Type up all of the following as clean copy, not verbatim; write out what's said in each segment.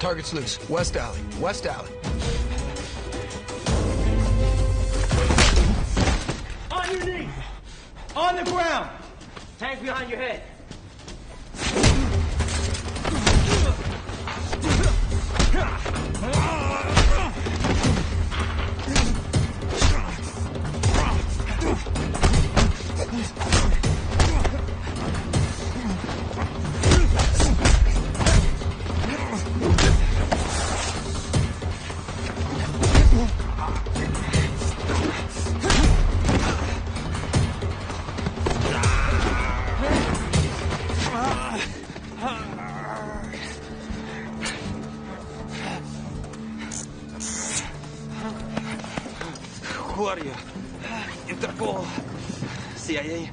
Target's loose. West alley. West alley. On your knees! On the ground! Hands behind your head. Who are you? Interpol? CIA?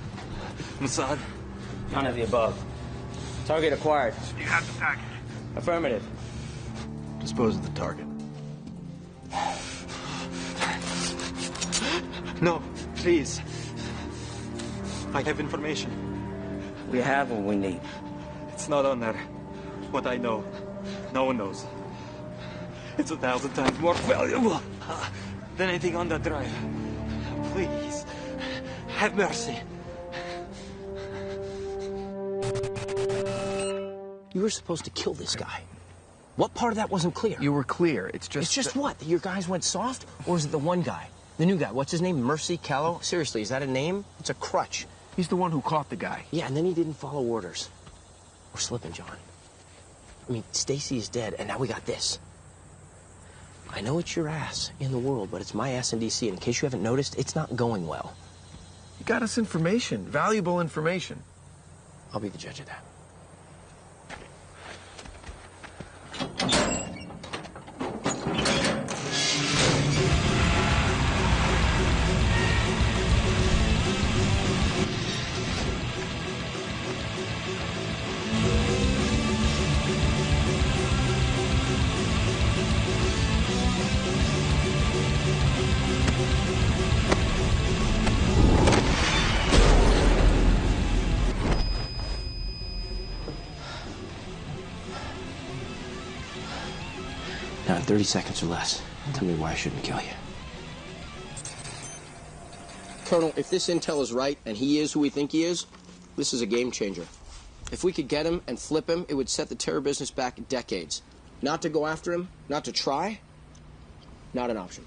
Mossad? None of the above. Target acquired. You have the package. Affirmative. Dispose of the target. No, please. I have information. We have what we need. It's not on there. What I know, no one knows. It's 1,000 times more valuable than anything on that drive. Please, have mercy. You were supposed to kill this guy. What part of that wasn't clear? You were clear. It's just... It's just what? That your guys went soft? Or is it the one guy? The new guy. What's his name? Mercy Callow? Seriously, is that a name? It's a crutch. He's the one who caught the guy. Yeah, and then he didn't follow orders. We're slipping, John. I mean, Stacy is dead, and now we got this. I know it's your ass in the world, but it's my ass in D.C., and in case you haven't noticed, it's not going well. You got us information. Valuable information. I'll be the judge of that. Now, in 30 seconds or less, tell me why I shouldn't kill you. Colonel, if this intel is right, and he is who we think he is, this is a game changer. If we could get him and flip him, it would set the terror business back decades. Not to go after him, not to try, not an option.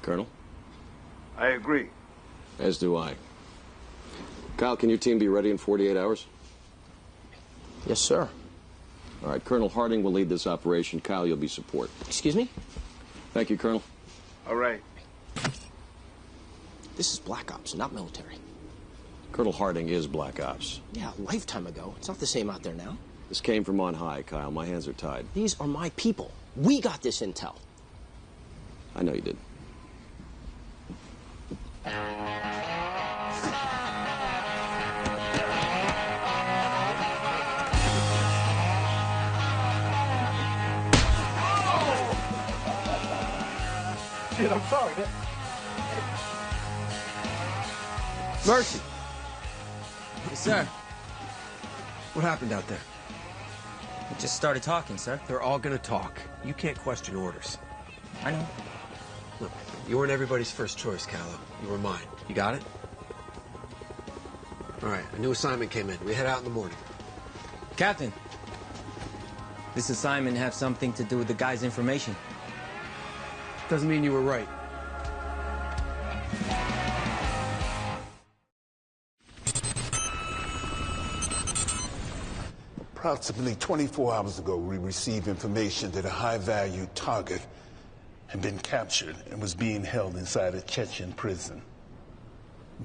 Colonel? I agree. As do I. Kyle, can your team be ready in 48 hours? Yes, sir. All right, Colonel Harding will lead this operation. Kyle, you'll be support. Excuse me? Thank you, Colonel. All right. This is Black Ops, not military. Colonel Harding is Black Ops. Yeah, a lifetime ago. It's not the same out there now. This came from on high, Kyle. My hands are tied. These are my people. We got this intel. I know you did. Shit, I'm sorry, man. Mercy. Yes, sir. What happened out there? We just started talking, sir. They're all gonna talk. You can't question orders. I know. Look, you weren't everybody's first choice, Callow. You were mine. You got it? All right, a new assignment came in. We head out in the morning. Captain, this assignment have something to do with the guy's information. Doesn't mean you were right. Approximately 24 hours ago, we received information that a high-value target had been captured and was being held inside a Chechen prison.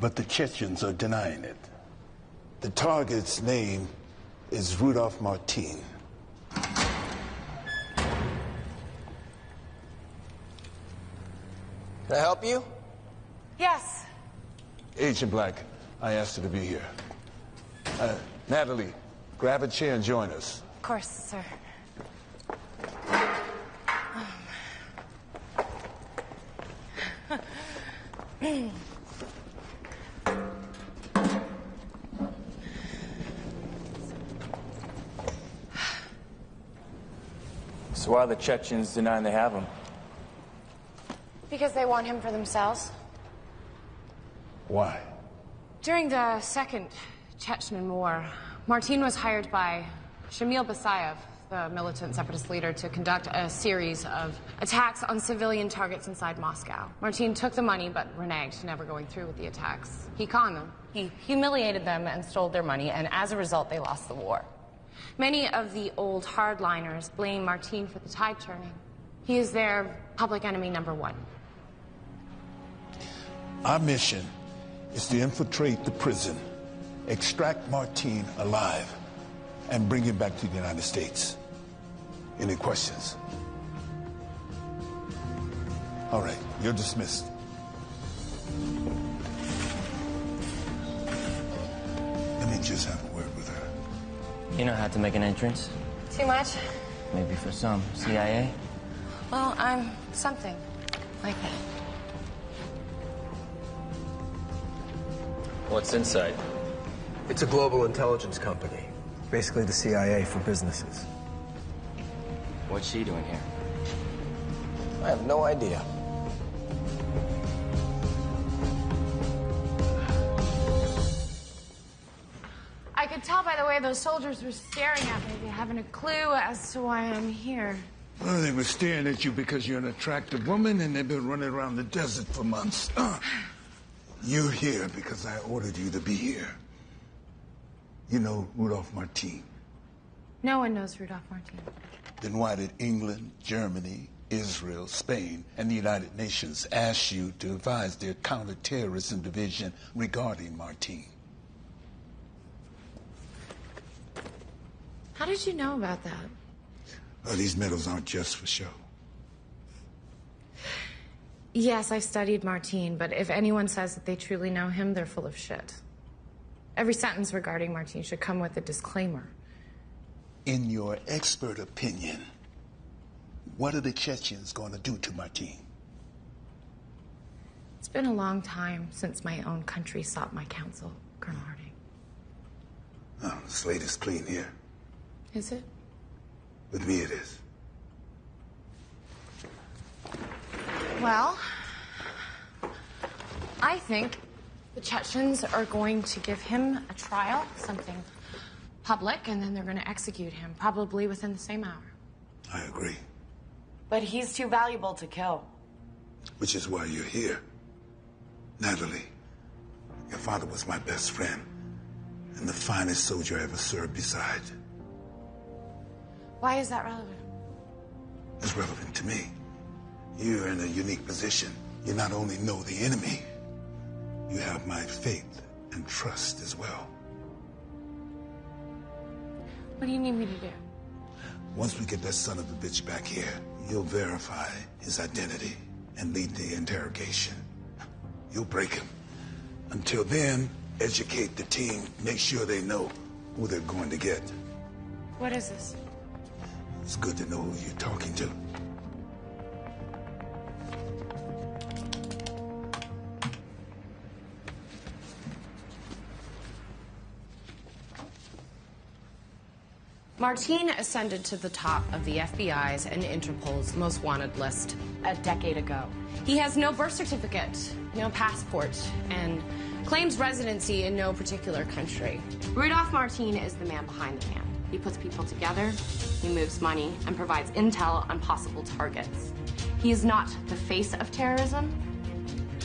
But the Chechens are denying it. The target's name is Rudolph Martin. Can I help you? Yes. Agent Black, I asked her to be here. Natalie, grab a chair and join us. Of course, sir. So why are the Chechens denying they have him? Because they want him for themselves. Why? During the Second Chechen War, Martin was hired by Shamil Basayev, the militant separatist leader, to conduct a series of attacks on civilian targets inside Moscow. Martin took the money but reneged, never going through with the attacks. He conned them. He humiliated them and stole their money, and as a result, they lost the war. Many of the old hardliners blame Martin for the tide turning. He is their public enemy #1. Our mission is to infiltrate the prison, extract Martin alive, and bring him back to the United States. Any questions? All right, you're dismissed. Let me just have a word with her. You know how to make an entrance? Too much? Maybe for some. CIA? Well, I'm something like that. What's inside? It's a global intelligence company. Basically the CIA for businesses. What's she doing here? I have no idea. I could tell by the way those soldiers were staring at me. They haven't a clue as to why I'm here. Well, they were staring at you because you're an attractive woman and they've been running around the desert for months. You're here because I ordered you to be here. You know Rudolph Martin. No one knows Rudolph Martin. Then why did England, Germany, Israel, Spain, and the United Nations ask you to advise their counterterrorism division regarding Martin? How did you know about that? Well, these medals aren't just for show. Yes, I studied Martin, but if anyone says that they truly know him, they're full of shit. Every sentence regarding Martin should come with a disclaimer. In your expert opinion, what are the Chechens going to do to Martin? It's been a long time since my own country sought my counsel, Colonel Harding. Oh, the slate is clean here. Is it? With me it is. Well, I think the Chechens are going to give him a trial, something public, and then they're going to execute him, probably within the same hour. I agree. But he's too valuable to kill. Which is why you're here. Natalie, your father was my best friend and the finest soldier I ever served beside. Why is that relevant? It's relevant to me. You're in a unique position. You not only know the enemy, you have my faith and trust as well. What do you need me to do? Once we get that son of a bitch back here, you'll verify his identity and lead the interrogation. You'll break him. Until then, educate the team. Make sure they know who they're going to get. What is this? It's good to know who you're talking to. Martin ascended to the top of the FBI's and Interpol's most wanted list a decade ago. He has no birth certificate, no passport, and claims residency in no particular country. Rudolph Martin is the man behind the man. He puts people together, he moves money, and provides intel on possible targets. He is not the face of terrorism,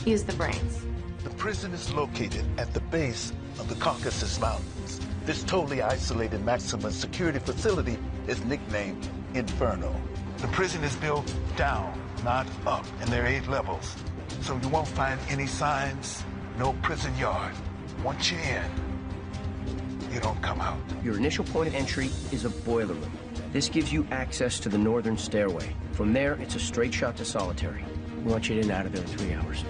he is the brains. The prison is located at the base of the Caucasus Mountains. This totally isolated maximum security facility is nicknamed Inferno. The prison is built down, not up, and there are 8 levels. So you won't find any signs, no prison yard. Once you're in, you don't come out. Your initial point of entry is a boiler room. This gives you access to the northern stairway. From there, it's a straight shot to solitary. We want you in and out of there in 3 hours.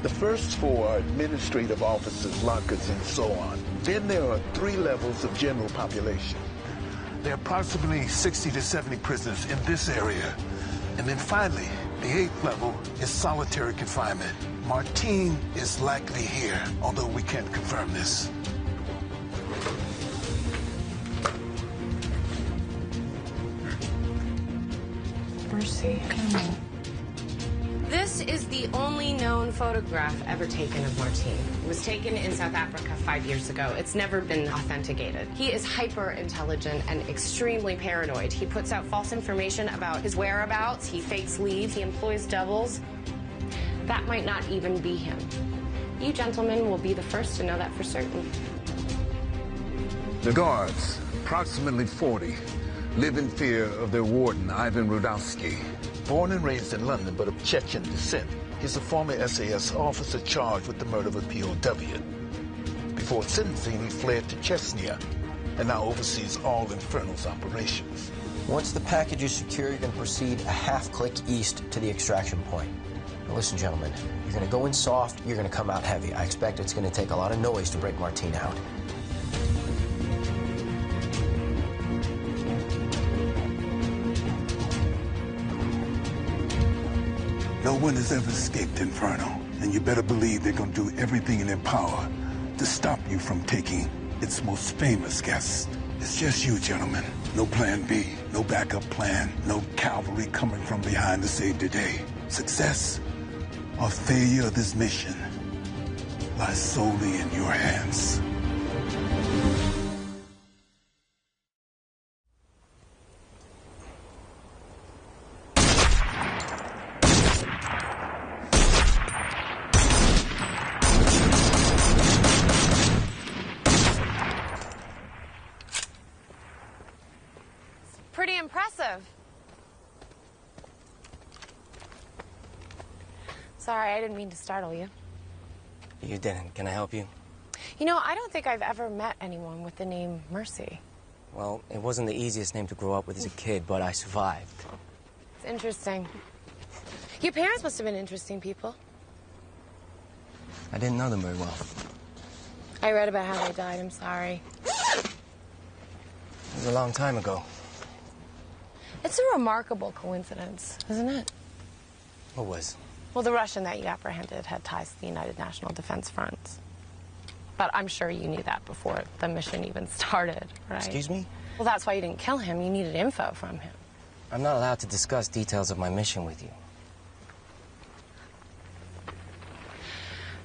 The first 4 are administrative offices, lockers, and so on. Then there are 3 levels of general population. There are approximately 60 to 70 prisoners in this area. And then finally, the 8th level is solitary confinement. Martin is likely here, although we can't confirm this. Mercy. This is the only known photograph ever taken of Martin. It was taken in South Africa 5 years ago. It's never been authenticated. He is hyper-intelligent and extremely paranoid. He puts out false information about his whereabouts. He fakes leads. He employs doubles. That might not even be him. You gentlemen will be the first to know that for certain. The guards, approximately 40, live in fear of their warden, Ivan Rudowski. Born and raised in London, but of Chechen descent, he's a former SAS officer charged with the murder of a POW. Before sentencing, he fled to Chechnya and now oversees all Inferno's operations. Once the package is secure, you're going to proceed a half-click east to the extraction point. Now listen, gentlemen, you're going to go in soft, you're going to come out heavy. I expect it's going to take a lot of noise to break Martin out. No one has ever escaped Inferno, and you better believe they're going to do everything in their power to stop you from taking its most famous guest. It's just you, gentlemen. No plan B, no backup plan, no cavalry coming from behind to save the day. Success or failure of this mission lies solely in your hands. Pretty impressive. Sorry, I didn't mean to startle you. You didn't. Can I help you? You know, I don't think I've ever met anyone with the name Mercy. Well, it wasn't the easiest name to grow up with as a kid, but I survived. It's interesting. Your parents must have been interesting people. I didn't know them very well. I read about how they died. I'm sorry. It was a long time ago. It's a remarkable coincidence, isn't it? What was? Well, the Russian that you apprehended had ties to the United National Defense Front. But I'm sure you knew that before the mission even started, right? Excuse me? Well, that's why you didn't kill him. You needed info from him. I'm not allowed to discuss details of my mission with you.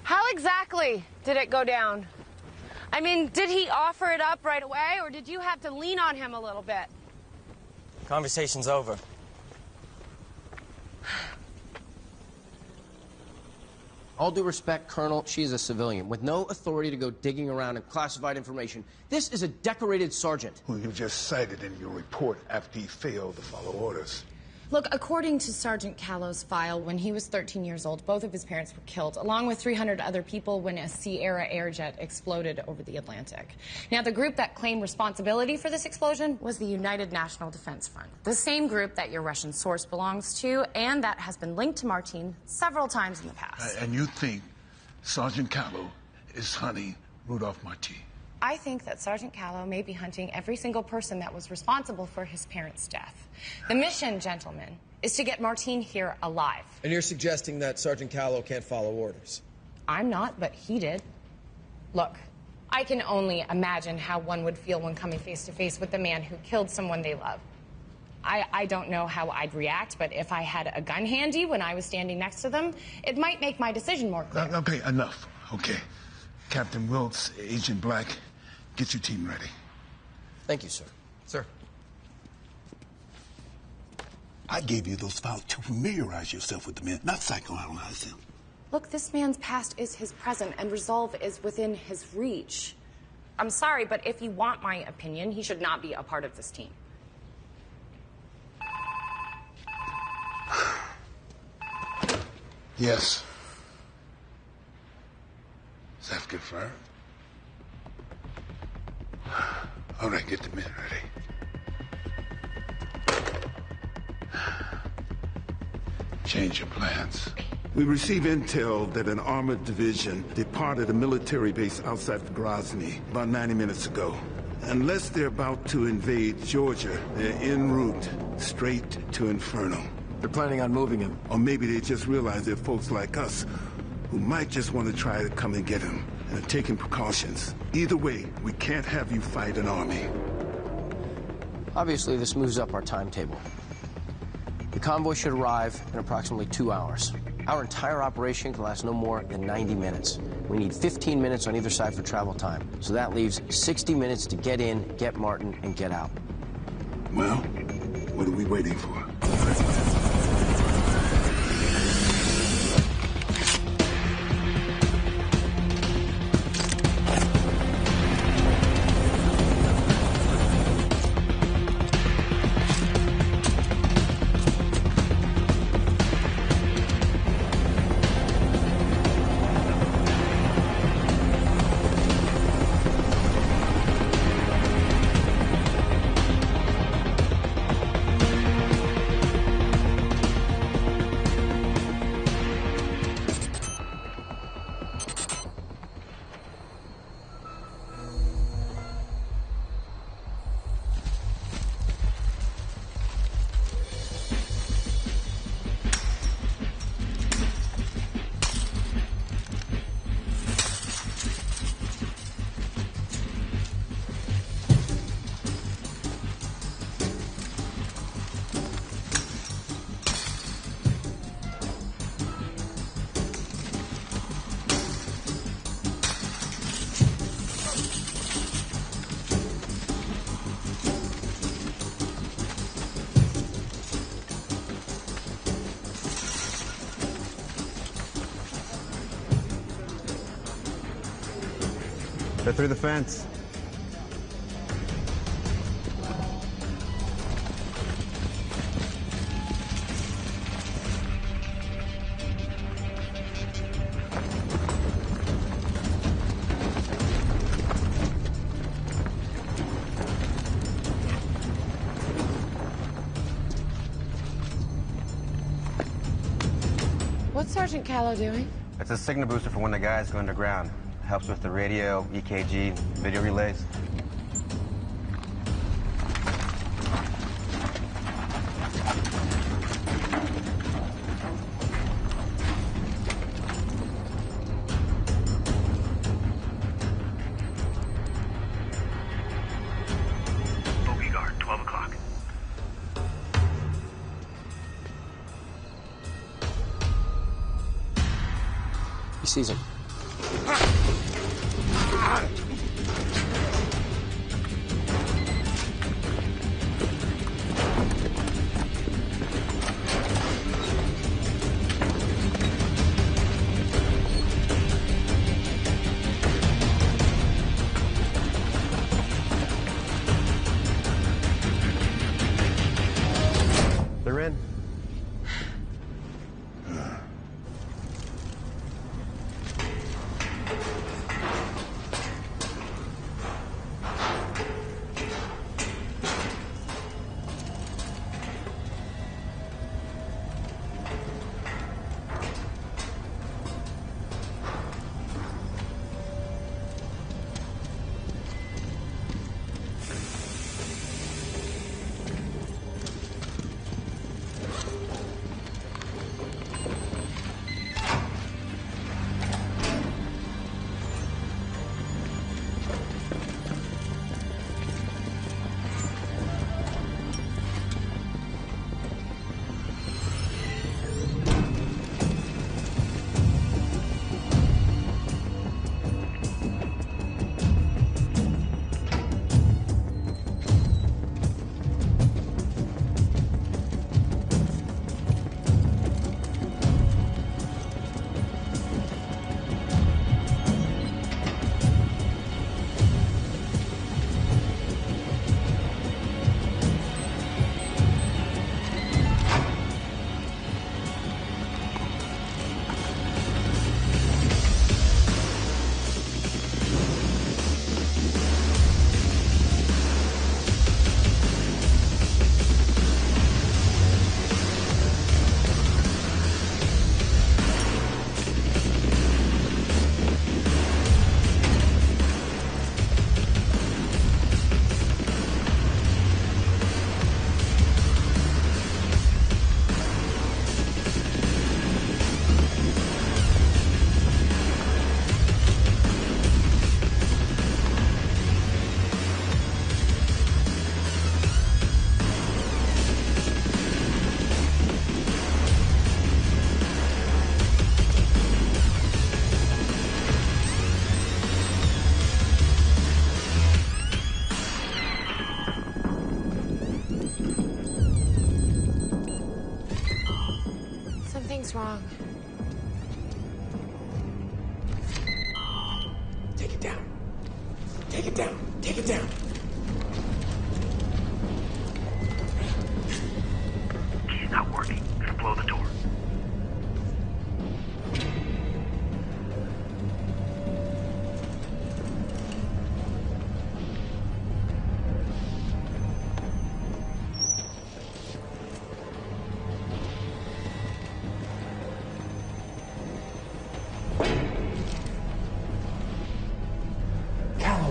How exactly did it go down? I mean, did he offer it up right away, or did you have to lean on him a little bit? Conversation's over. All due respect, Colonel, she's a civilian with no authority to go digging around in classified information. This is a decorated sergeant. Who you just cited in your report after he failed to follow orders. Look, according to Sergeant Callow's file, when he was 13 years old, both of his parents were killed, along with 300 other people when a Sierra Airjet exploded over the Atlantic. Now, the group that claimed responsibility for this explosion was the United National Defense Front, the same group that your Russian source belongs to and that has been linked to Martin several times in the past. And you think Sergeant Callow is hunting Rudolph Martin? I think that Sergeant Callow may be hunting every single person that was responsible for his parents' death. The mission, gentlemen, is to get Martin here alive. And you're suggesting that Sergeant Callow can't follow orders? I'm not, but he did. Look, I can only imagine how one would feel when coming face to face with the man who killed someone they love. I don't know how I'd react, but if I had a gun handy when I was standing next to them, it might make my decision more clear. Okay, enough. Okay. Captain Wilkes, Agent Black, get your team ready. Thank you, sir. Sir. I gave you those files to familiarize yourself with the men, not psychoanalyze them. Look, this man's past is his present, and resolve is within his reach. I'm sorry, but if you want my opinion, he should not be a part of this team. Yes. Is that confirmed? All right, get the men ready. Change your plans. We receive intel that an armored division departed a military base outside of Grozny about 90 minutes ago. Unless they're about to invade Georgia, they're en route straight to Inferno. They're planning on moving him. Or maybe they just realize they're folks like us who might just want to try to come and get him and are taking precautions. Either way, we can't have you fight an army. Obviously, this moves up our timetable. The convoy should arrive in approximately 2 hours. Our entire operation can last no more than 90 minutes. We need 15 minutes on either side for travel time. So that leaves 60 minutes to get in, get Martin, and get out. Well, what are we waiting for? They're through the fence. What's Sergeant Callow doing? It's a signal booster for when the guys go underground. Helps with the radio, EKG, video relays. Bogey guard, 12 o'clock. He sees him. They're in. Take it down. Take it down. Key's not working. Gonna blow the door.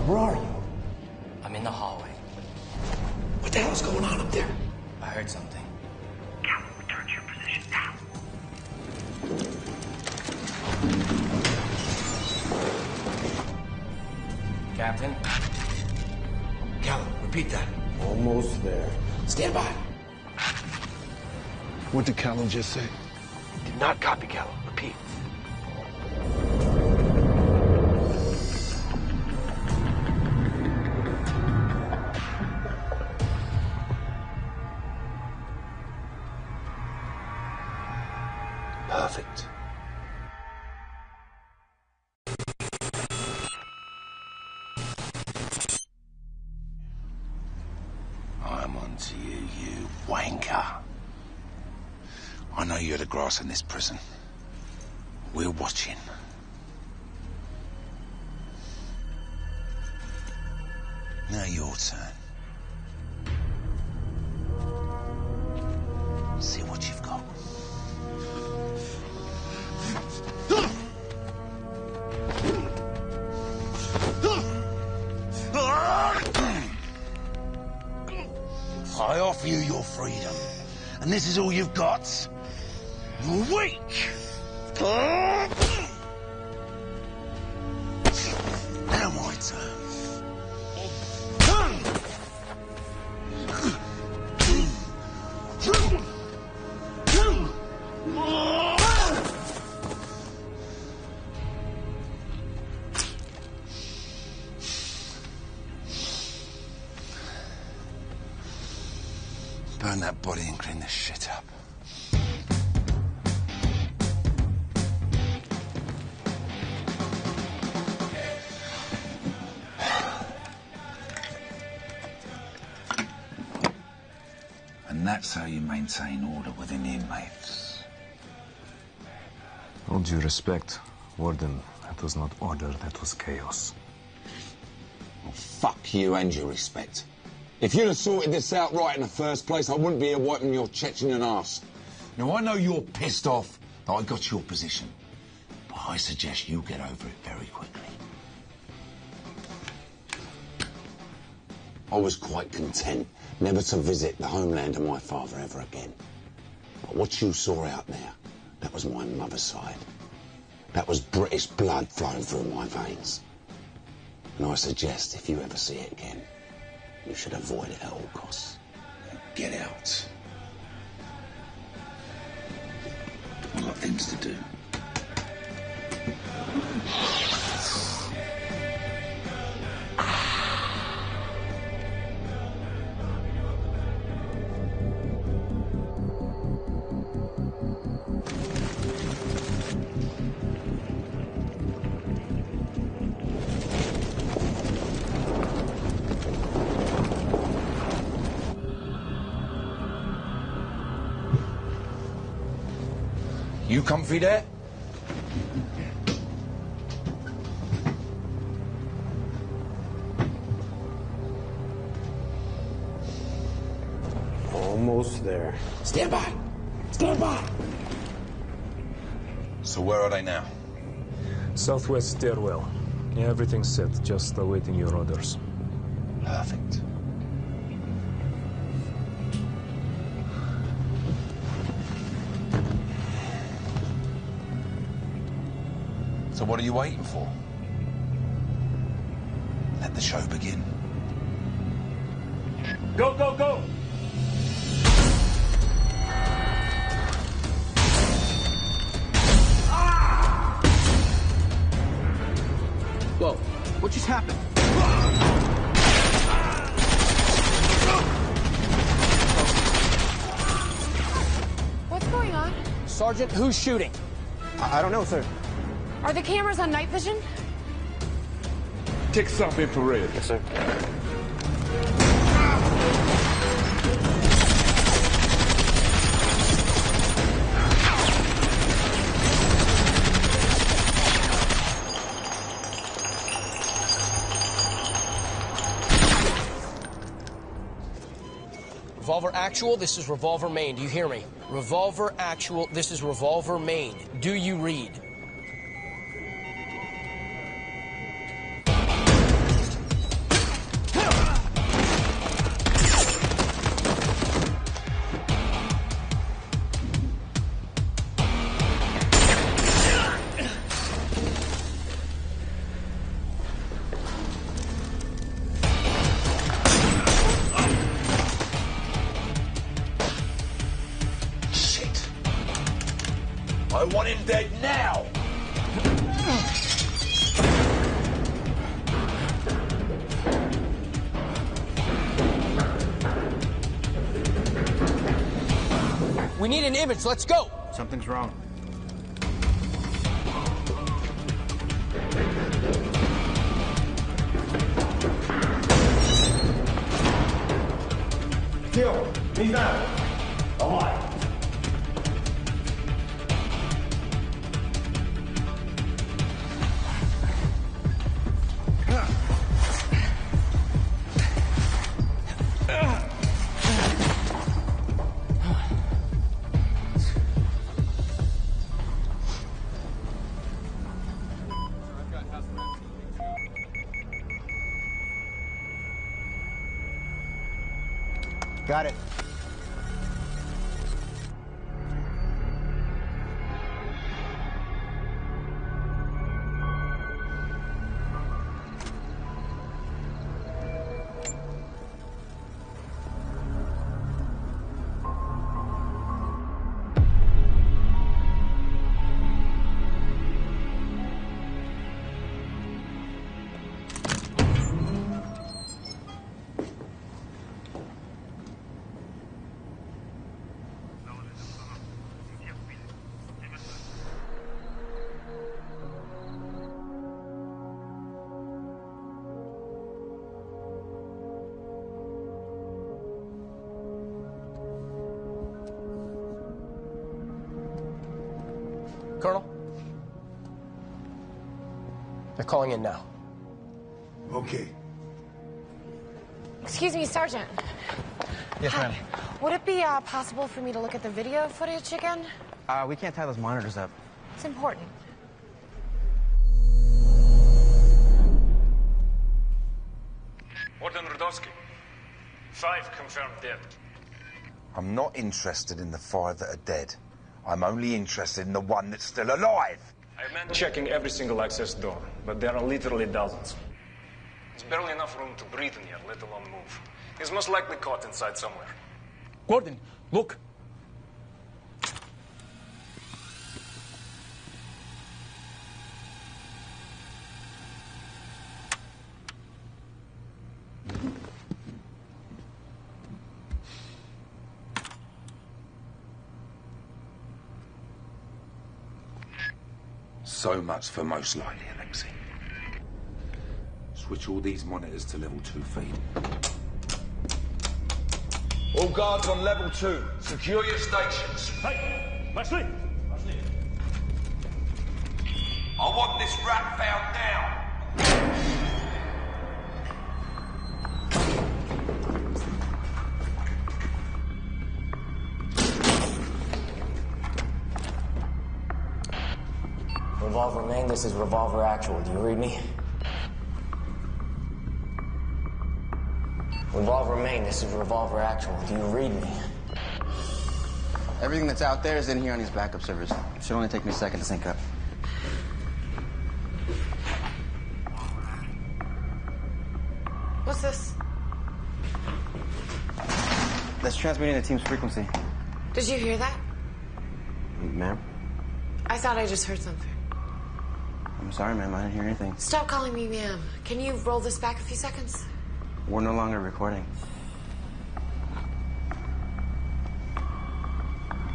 Where are you? I'm in the hallway. What the hell's going on up there? I heard something. Cal, return to your position now. Captain? Callum, repeat that. Almost there. Stand by. What did Callum just say? Do not copy, Callum. Repeat. Perfect. I'm on to you, you wanker. I know you're the grass in this prison. We're watching. Now your turn. See what you've got. I offer you your freedom, and this is all you've got. You're weak. Now my turn. Burn that body and clean this shit up. And that's how you maintain order within the inmates. All due respect, Warden, that was not order, that was chaos. Well, fuck you and your respect. If you'd have sorted this out right in the first place, I wouldn't be here wiping your Chechen ass. Now, I know you're pissed off that I got your position, but I suggest you get over it very quickly. I was quite content never to visit the homeland of my father ever again. But what you saw out there, that was my mother's side. That was British blood flowing through my veins. And I suggest if you ever see it again, you should avoid it at all costs. Get out. I've got things to do. You comfy there? Almost there. Stand by. Stand by. So where are they now? Southwest stairwell. Yeah, everything's set, just awaiting your orders. Perfect. So what are you waiting for? Let the show begin. Go, go, go! Whoa, what just happened? What's going on? Sergeant, who's shooting? I don't know, sir. Are the cameras on night vision? Take us off infrared. Yes, sir. Revolver Actual, this is Revolver Main. Do you hear me? Revolver Actual, this is Revolver Main. Do you read? I want him dead now! We need an image, let's go! Something's wrong. Kill. He's out. Alive. Got it. Colonel? They're calling in now. Okay. Excuse me, Sergeant. Yes, ma'am. Would it be possible for me to look at the video footage again? We can't tie those monitors up. It's important. Warden Rudowski. 5 confirmed dead. I'm not interested in the 5 that are dead. I'm only interested in the one that's still alive. I am checking every single access door, but there are literally dozens. There's barely enough room to breathe in here, let alone move. He's most likely caught inside somewhere. Gordon, look. So much for most likely, Alexei. Switch all these monitors to level 2 feed. All guards on level 2. Secure your stations. Hey, Leslie! I want this rat found now. Revolver Main, this is Revolver Actual. Do you read me? Revolver Main, this is Revolver Actual. Do you read me? Everything that's out there is in here on these backup servers. Should only take me a second to sync up. What's this? That's transmitting the team's frequency. Did you hear that? Ma'am? I thought I just heard something. I'm sorry, ma'am. I didn't hear anything. Stop calling me ma'am. Can you roll this back a few seconds? We're no longer recording.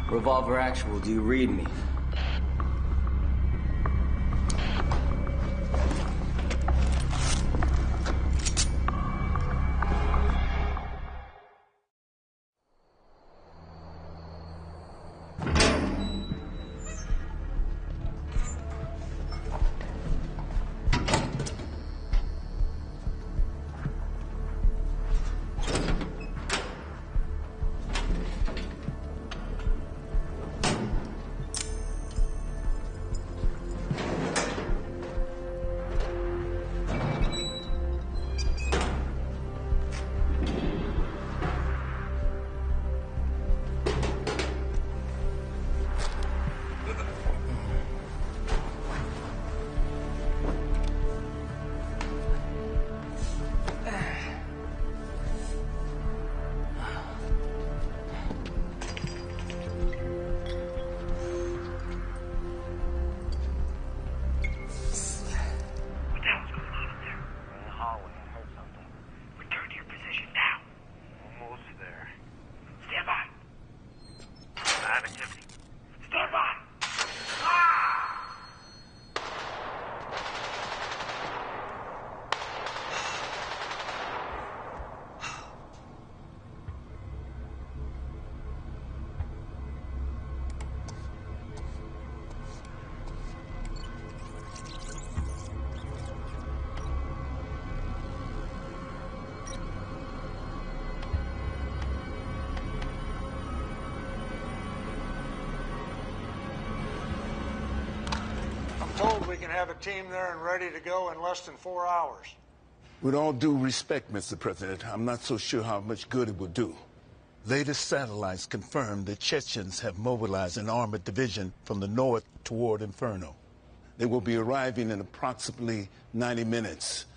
Revolver Actual, do you read me? can have a team there and ready to go in less than 4 hours. With all due respect, Mr. President, I'm not so sure how much good it will do. Latest satellites confirm that Chechens have mobilized an armored division from the north toward Inferno. They will be arriving in approximately 90 minutes.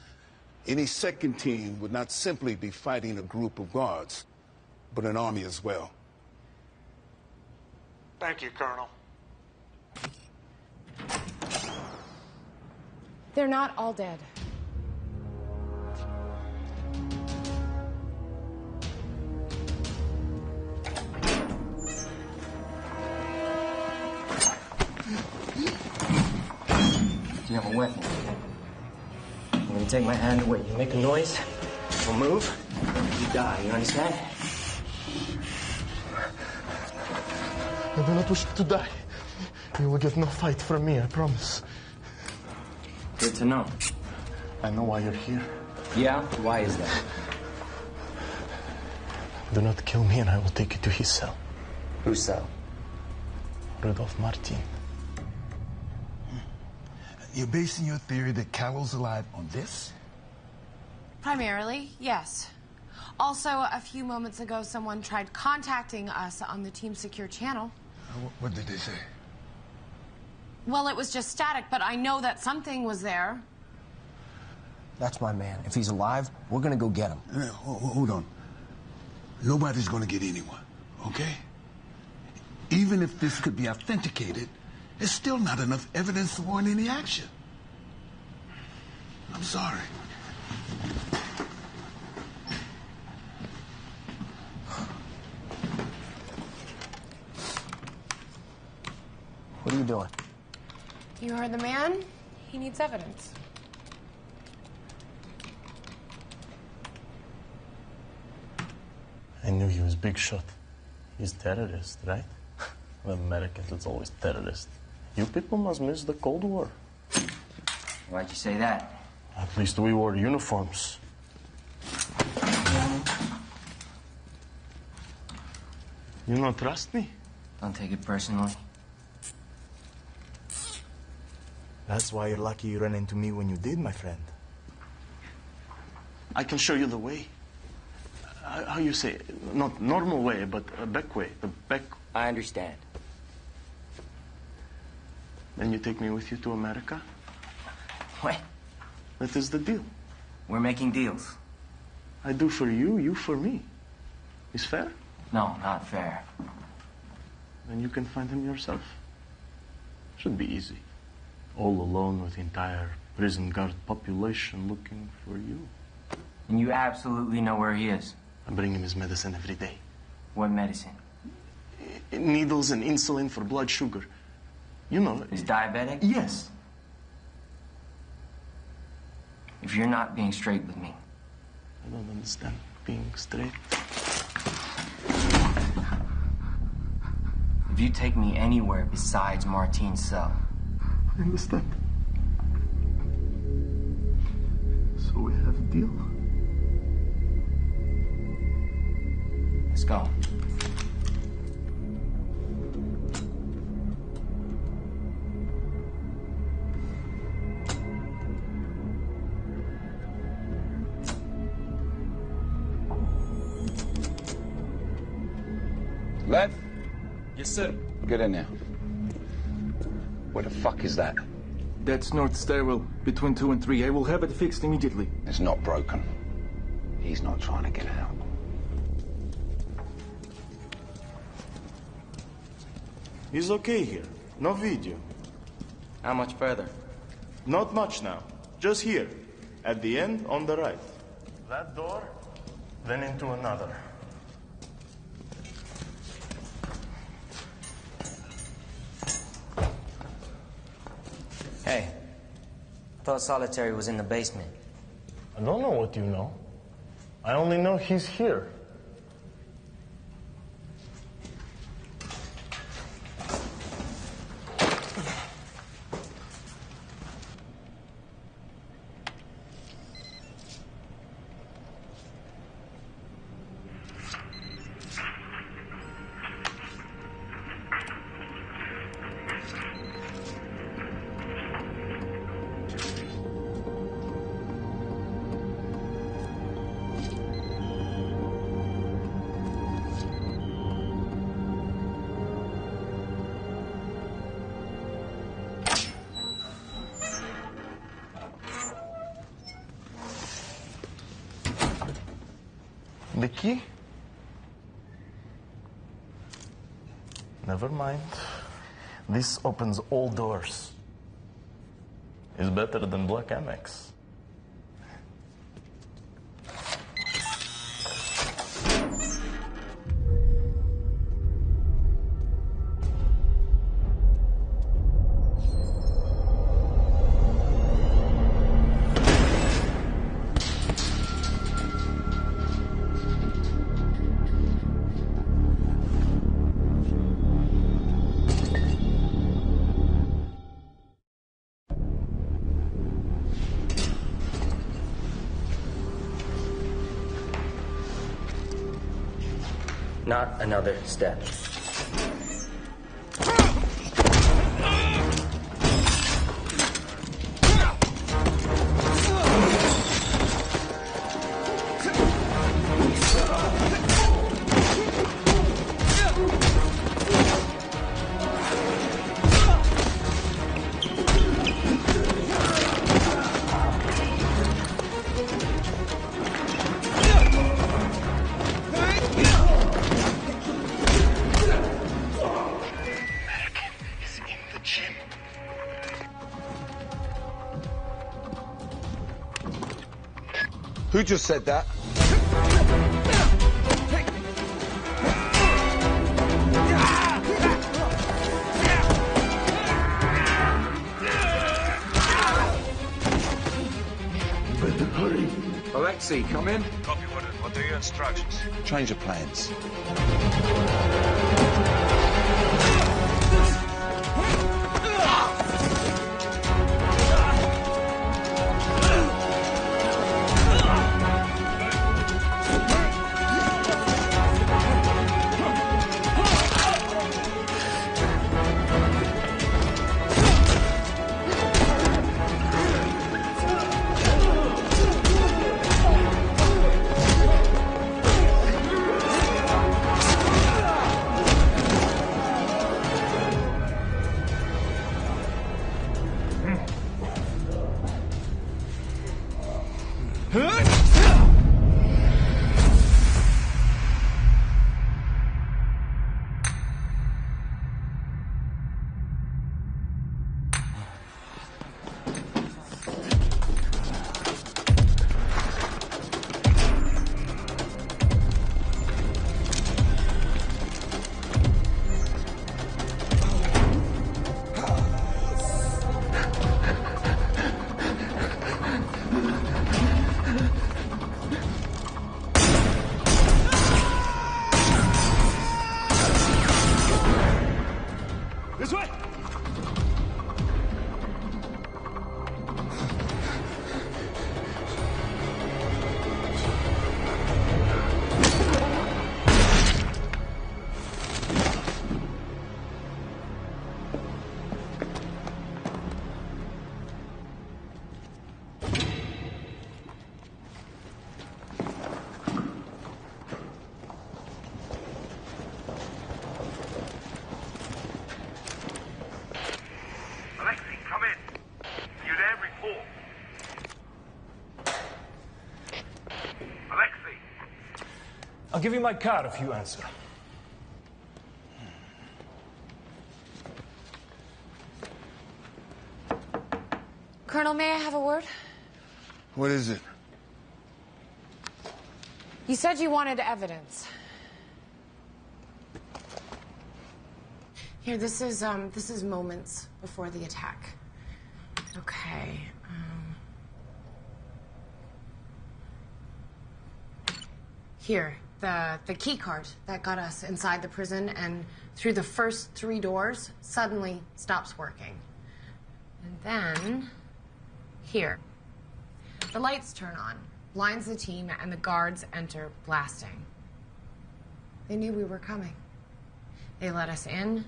Any second team would not simply be fighting a group of guards, but an army as well. Thank you, Colonel. They're not all dead. Do you have a weapon? I'm gonna take my hand away. You make a noise, we'll move, you die, you understand? I do not wish to die. You will get no fight from me, I promise. Good to know. I know why you're here. Yeah? Why is that? Do not kill me and I will take you to his cell. Whose cell? Rudolph Martin. You're basing your theory that Callow's alive on this? Primarily, yes. Also, a few moments ago, someone tried contacting us on the Team Secure channel. What did they say? Well, it was just static, but I know that something was there. That's my man. If he's alive, we're gonna go get him. Hold on. Nobody's gonna get anyone, okay? Even if this could be authenticated, there's still not enough evidence to warrant any action. I'm sorry. What are you doing? You heard the man? He needs evidence. I knew he was big shot. He's terrorist, right? Americans, it's always terrorist. You people must miss the Cold War. Why'd you say that? At least we wore uniforms. You don't trust me? Don't take it personally. That's why you're lucky you ran into me when you did, my friend. I can show you the way. How you say it? Not normal way, but a back way. The back. I understand. Then you take me with you to America? What? That is the deal. We're making deals. I do for you, you for me. Is fair? No, not fair. Then you can find him yourself. Should be easy. All alone with the entire prison guard population looking for you. And you absolutely know where he is? I bring him his medicine every day. What medicine? Needles and insulin for blood sugar. You know. He's diabetic? Yes. If you're not being straight with me. I don't understand being straight. If you take me anywhere besides Martin's cell. I understand. So we have a deal? Let's go. Lev? Yes, sir. Get in there. Where the fuck is that? That's north stairwell, between 2 and 3. I will have it fixed immediately. It's not broken. He's not trying to get out. He's okay here. No video. How much further? Not much now. Just here. At the end, on the right. That door, then into another. Hey, I thought solitary was in the basement. I don't know what you know. I only know he's here. The key? Never mind. This opens all doors. It's better than Black MX. Not another step. Who just said that? Hurry. Alexei, come in. Copy, what are your instructions? Change of plans. This way! I'll give you my card if you answer. Colonel, may I have a word? What is it? You said you wanted evidence. Here, this is moments before the attack. Okay. Here, the key card that got us inside the prison and through the first 3 doors suddenly stops working. And then, here, the lights turn on, blinds the team, and the guards enter blasting. They knew we were coming. They let us in.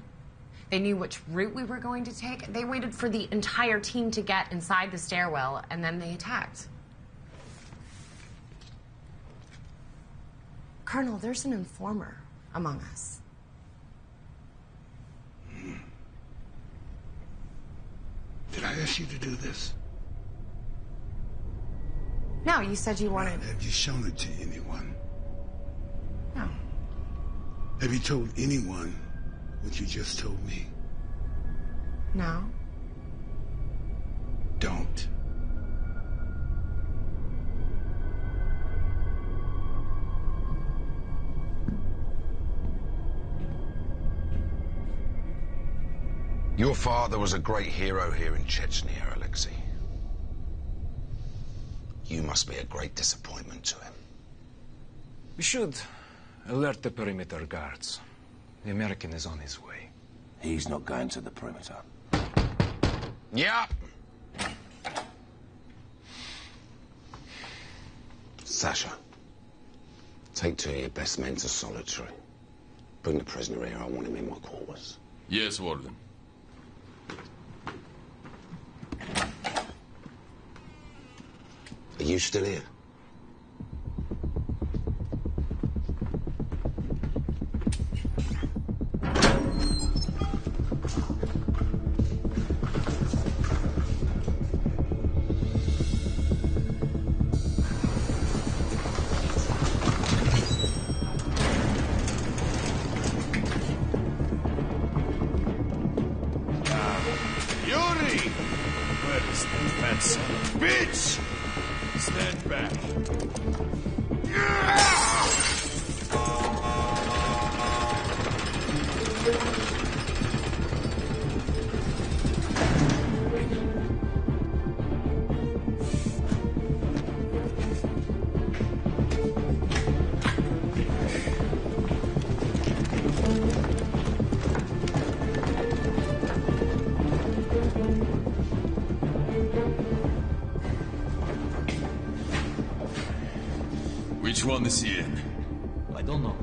They knew which route we were going to take. They waited for the entire team to get inside the stairwell, and then they attacked. Colonel, there's an informer among us. Did I ask you to do this? No, you said you wanted... Have you shown it to anyone? Have you told anyone what you just told me? No. Don't. Your father was a great hero here in Chechnya, Alexei. You must be a great disappointment to him. We should alert the perimeter guards. The American is on his way. He's not going to the perimeter. Yeah. Sasha, take 2 of your best men to solitary. Bring the prisoner here. I want him in my quarters. Yes, Warden. Are you still here? Yuri! Where is that fat son of a bitch? Stand back. Which one is he in? I don't know.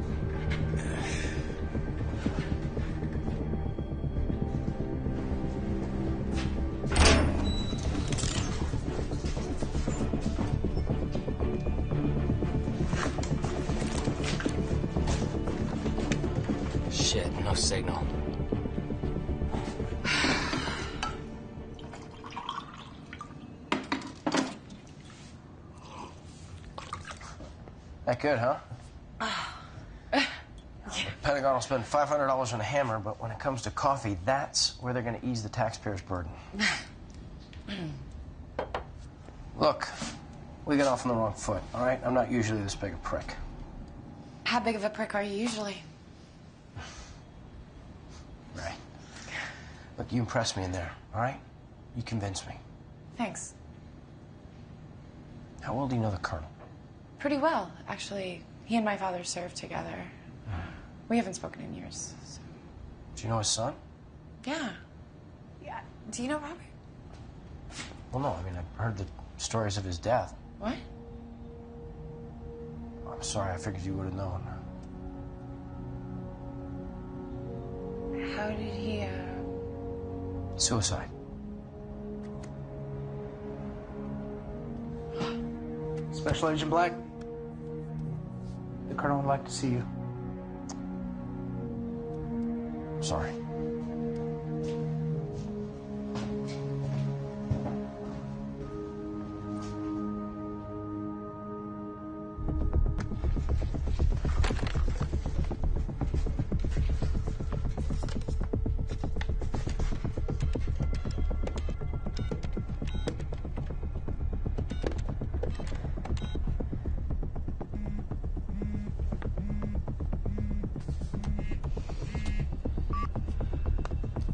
Shit, no signal. That good, huh? Pentagon will spend $500 on a hammer, but when it comes to coffee, that's where they're going to ease the taxpayers' burden. Look, we got off on the wrong foot, all right? I'm not usually this big a prick. How big of a prick are you usually? Right. Look, you impressed me in there, all right? You convinced me. Thanks. How well do you know the Colonel? Pretty well, actually. He and my father served together. We haven't spoken in years. So. Do you know his son? Yeah. Yeah. Do you know Robert? Well, no, I mean, I've heard the stories of his death. What? I'm sorry, I figured you would have known. How did he, Suicide. Special Agent Black, the Colonel would like to see you. Sorry.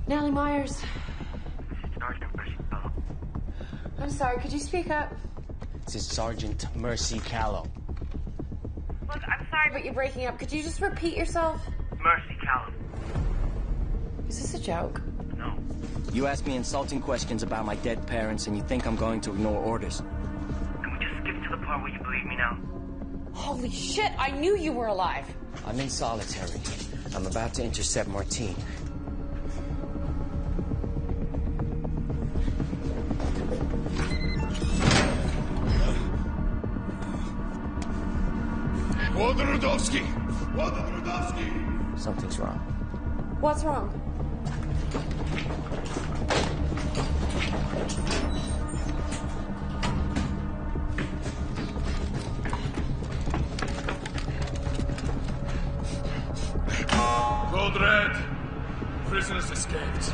Nellie Myers. Sergeant Briscoe. I'm sorry, could you speak up? This is Sergeant Mercy Callow. Look, I'm sorry, but you're breaking up. Could you just repeat yourself? Mercy Callum. Is this a joke? No. You ask me insulting questions about my dead parents, and you think I'm going to ignore orders. Can we just skip to the part where you believe me now? Holy shit, I knew you were alive. I'm in solitary. I'm about to intercept Martine. Wodorudowski! Wodorudowski! Something's wrong. What's wrong? Prisoners escaped.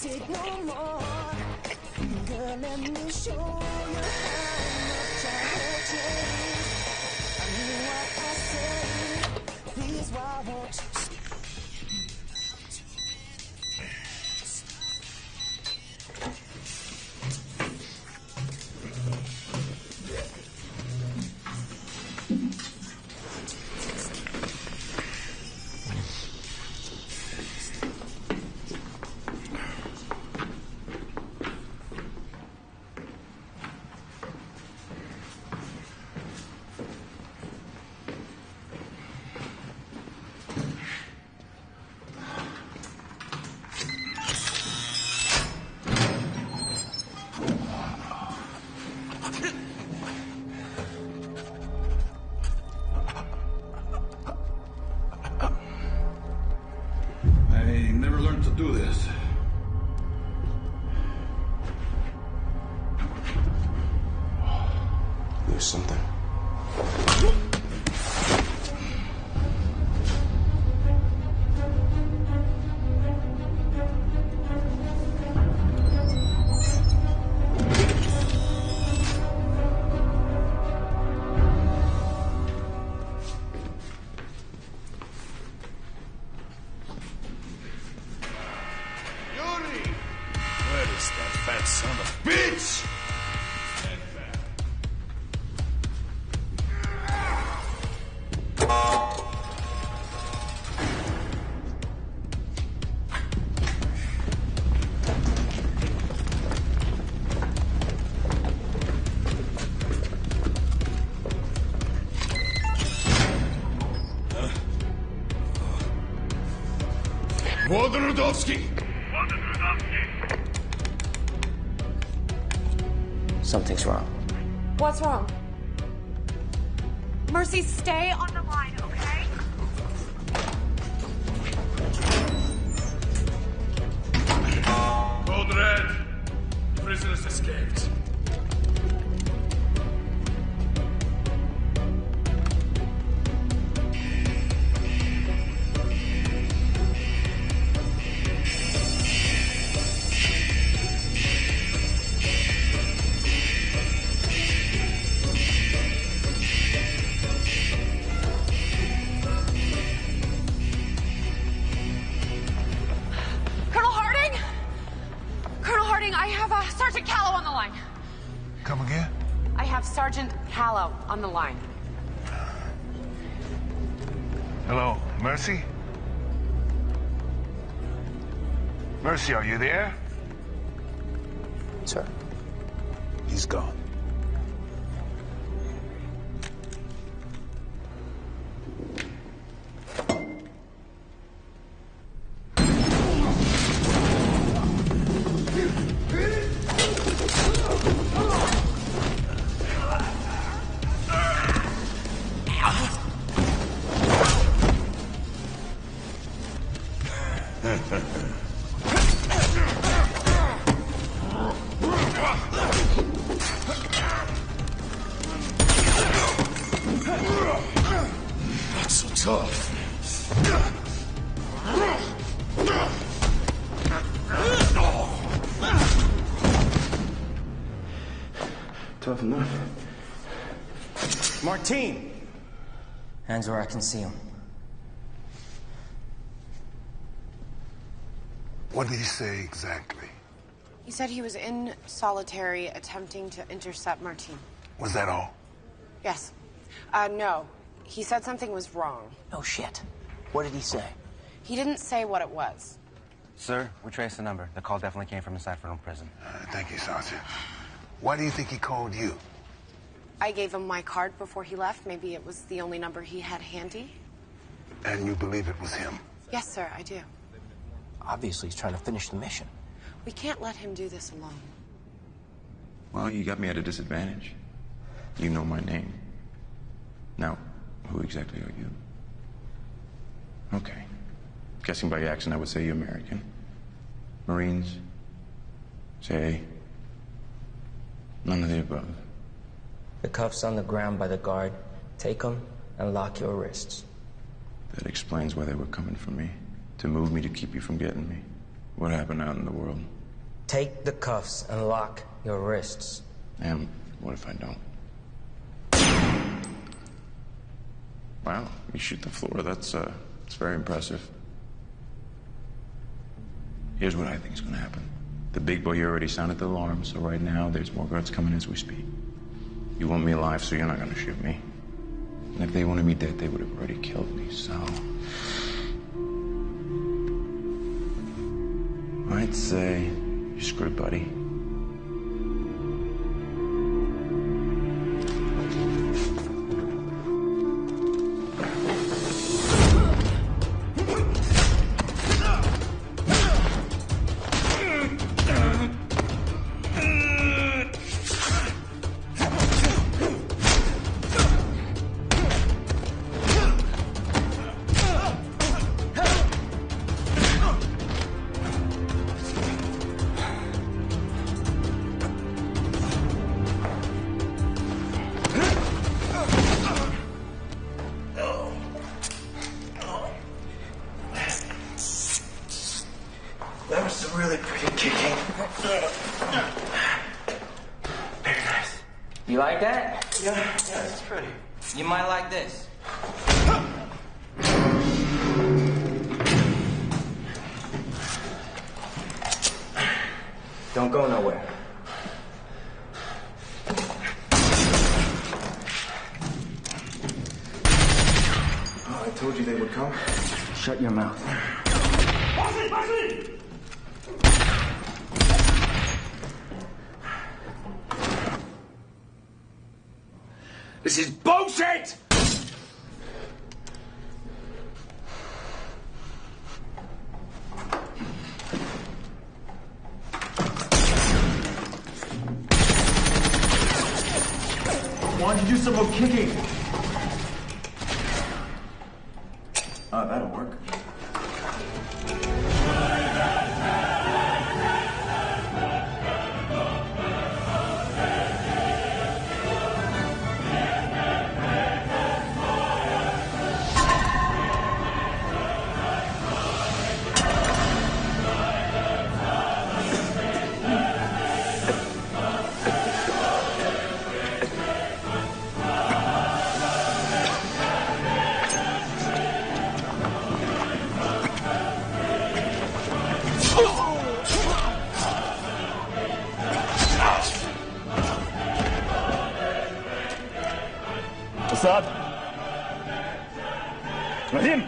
Take no more. Girl, let me show you how much I will change. I mean what I say. Please, why won't you? Do this. There's something. Son of a bitch! Wodorowski! Something's wrong. What's wrong? Mercy, stay on the line, okay? Code Red. Prisoners escaped. Sergeant Callow on the line. Come again? I have Sergeant Callow on the line. Hello, Mercy? Mercy, are you there? Sir. He's gone. Not so tough. Tough enough. Martine! Hands where I can see him. What did he say exactly? He said he was in solitary attempting to intercept Martine. Was that all? Yes. No. He said something was wrong. No shit. What did he say? He didn't say what it was. Sir, we traced the number. The call definitely came from inside Federal Prison. Thank you, Sergeant. Why do you think he called you? I gave him my card before he left. Maybe it was the only number he had handy. And you believe it was him? Yes, sir, I do. Obviously, he's trying to finish the mission. We can't let him do this alone. Well, you got me at a disadvantage. You know my name. Now, who exactly are you? Okay. Guessing by accent, I would say you're American. Marines? Say, none of the above. The cuffs on the ground by the guard. Take them and lock your wrists. That explains why they were coming for me. To move me to keep you from getting me. What happened out in the world? Take the cuffs and lock your wrists. And what if I don't? Wow, you shoot the floor. That's very impressive. Here's what I think is gonna happen. The big boy already sounded the alarm, so right now there's more guards coming as we speak. You want me alive, so you're not gonna shoot me. And if they wanted me dead, they would have already killed me, so... I'd say you're screwed, buddy. That was some really pretty kicking. Very nice. You like that? Yeah, it's pretty. You might like this. Don't go nowhere. Oh, I told you they would come. Shut your mouth. This is bullshit! Why don't you do some more kicking? That'll work. What's up? Rahim!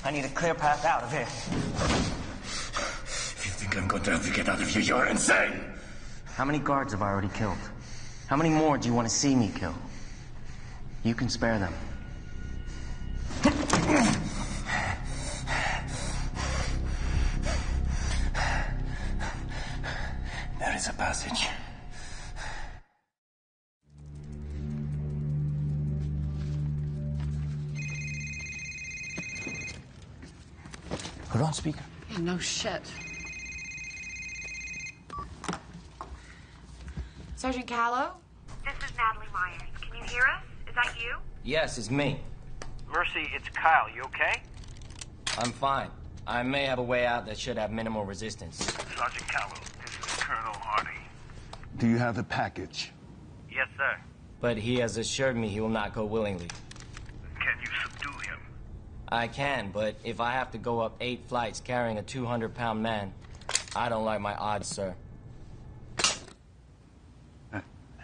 I need a clear path out of here. If you think I'm going to help you get out of here, you're insane! How many guards have I already killed? How many more do you want to see me kill? You can spare them. There is a passage. Put on speaker. Yeah, no shit. Sergeant Callow? This is Natalie Myers. Can you hear us? Is that you? Yes, it's me. Mercy, it's Kyle. You okay? I'm fine. I may have a way out that should have minimal resistance. Sergeant Callow, this is Colonel Hardy. Do you have the package? Yes, sir. But he has assured me he will not go willingly. Can you subdue him? I can, but if I have to go up 8 flights carrying a 200-pound man, I don't like my odds, sir.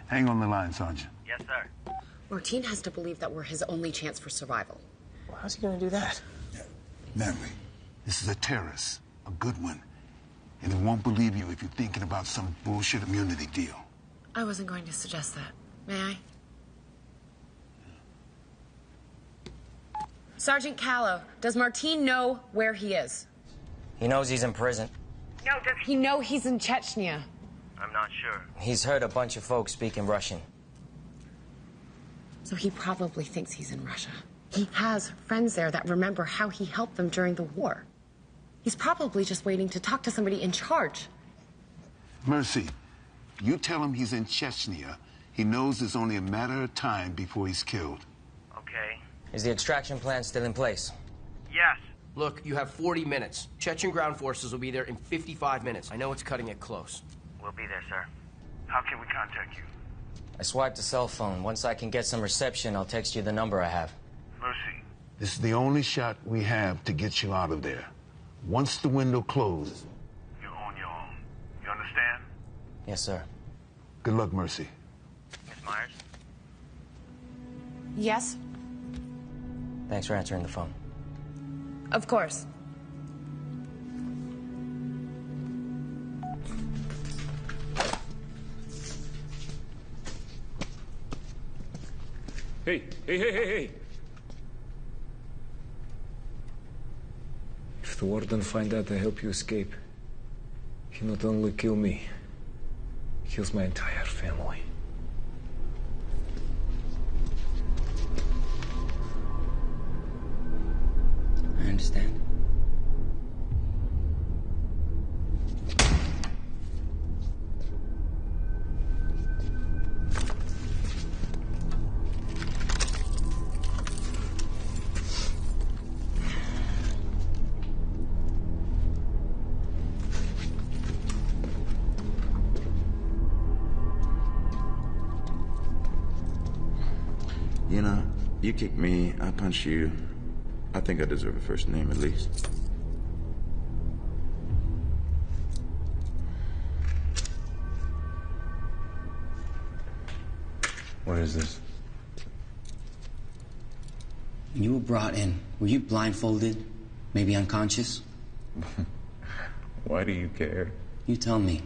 Hang on the line, Sergeant. Yes, sir. Martin has to believe that we're his only chance for survival. Well, how's he gonna do that? Natalie, this is a terrorist, a good one. And he won't believe you if you're thinking about some bullshit immunity deal. I wasn't going to suggest that. May I? Sergeant Callow, does Martin know where he is? He knows he's in prison. No, does he know he's in Chechnya? I'm not sure. He's heard a bunch of folks speaking Russian. So he probably thinks he's in Russia. He has friends there that remember how he helped them during the war. He's probably just waiting to talk to somebody in charge. Mercy, you tell him he's in Chechnya. He knows it's only a matter of time before he's killed. Okay. Is the extraction plan still in place? Yes. Look, you have 40 minutes. Chechen ground forces will be there in 55 minutes. I know it's cutting it close. We'll be there, sir. How can we contact you? I swiped a cell phone. Once I can get some reception, I'll text you the number I have. Mercy. This is the only shot we have to get you out of there. Once the window closes... You're on your own. You understand? Yes, sir. Good luck, Mercy. Miss Myers? Yes? Thanks for answering the phone. Of course. Hey. If the warden finds out I help you escape, he not only kill me, kills my entire family. I understand. You know, you kick me, I punch you. I think I deserve a first name at least. What is this? When you were brought in, were you blindfolded? Maybe unconscious? Why do you care? You tell me.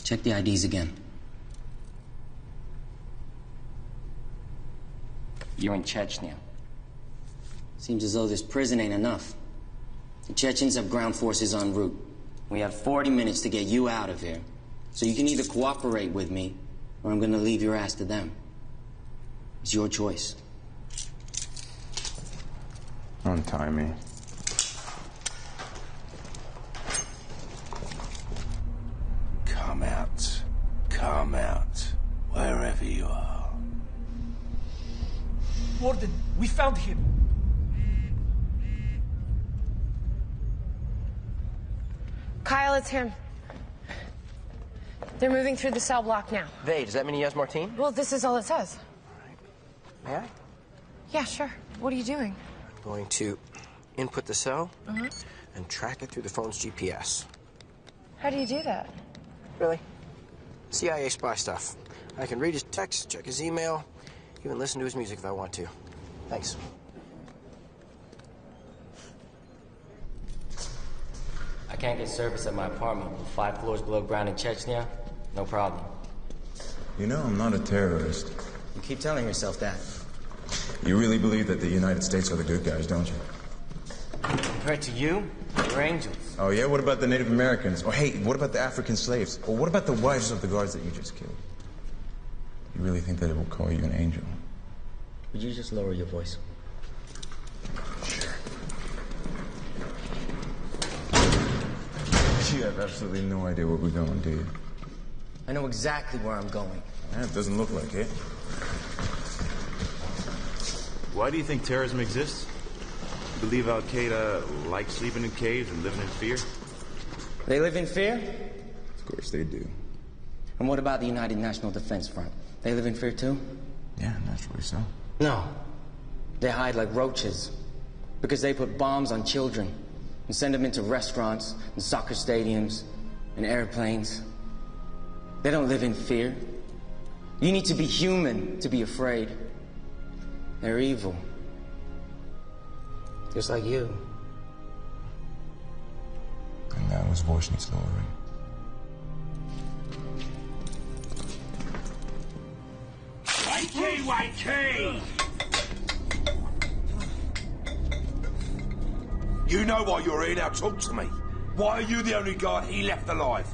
Check the IDs again. You're in Chechnya. Seems as though this prison ain't enough. The Chechens have ground forces en route. We have 40 minutes to get you out of here. So you can either cooperate with me, or I'm gonna leave your ass to them. It's your choice. Untie me. Come out, wherever you are. Warden, we found him. Kyle, it's him. They're moving through the cell block now. Does that mean he has Martin? Well, this is all it says. May I? Yeah, sure. What are you doing? I'm going to input the cell and track it through the phone's GPS. How do you do that? Really? CIA spy stuff. I can read his texts, check his email, even listen to his music if I want to. Thanks. I can't get service at my apartment. 5 floors below ground in Chechnya? No problem. You know, I'm not a terrorist. You keep telling yourself that. You really believe that the United States are the good guys, don't you? Compared to you, you're angels. Oh, yeah? What about the Native Americans? Or, hey, what about the African slaves? Or what about the wives of the guards that you just killed? You really think that it will call you an angel? Would you just lower your voice? Sure. You have absolutely no idea where we're going, do you? I know exactly where I'm going. Yeah, it doesn't look like it. Why do you think terrorism exists? You believe Al-Qaeda likes sleeping in caves and living in fear? They live in fear? Of course they do. And what about the United National Defense Front? They live in fear too? Yeah, naturally so. No. They hide like roaches. Because they put bombs on children and send them into restaurants and soccer stadiums and airplanes. They don't live in fear. You need to be human to be afraid. They're evil. Just like you. And now his voice needs lowering. wakey! You know why you're here now, talk to me. Why are you the only guard he left alive?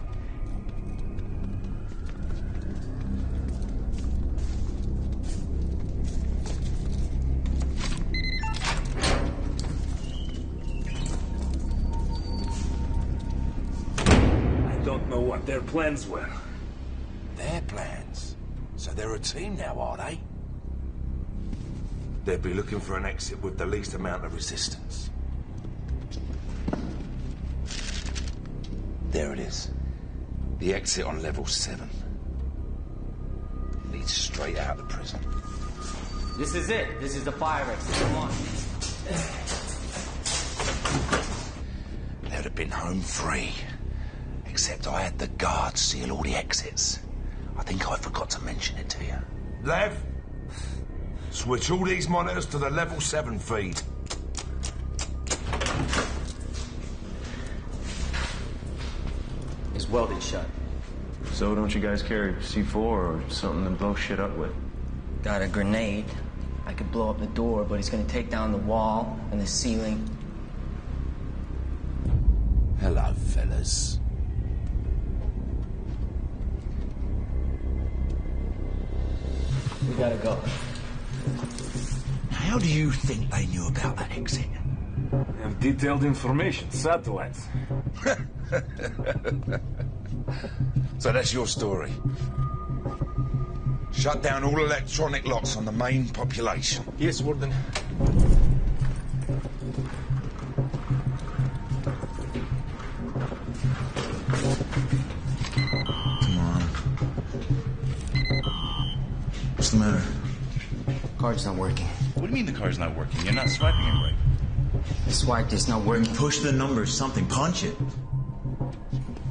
I don't know what their plans were. Their plans? So they're a team now, are they? They'd be looking for an exit with the least amount of resistance. There it is. The exit on level 7. Leads straight out of the prison. This is it. This is the fire exit. Come on. They'd have been home free. Except I had the guards seal all the exits. I think I forgot to mention it to you. Lev, switch all these monitors to the level 7 feed. It's welded shut. So don't you guys carry C4 or something to blow shit up with? Got a grenade. I could blow up the door, but it's gonna take down the wall and the ceiling. Hello, fellas. We gotta go. How do you think they knew about that exit? They have detailed information, satellites. So that's your story. Shut down all electronic locks on the main population. Yes, Warden. Come on. What's the matter? Card's not working. What do you mean the card's not working? You're not swiping it right. The swipe is not working. Push the numbers, something. Punch it.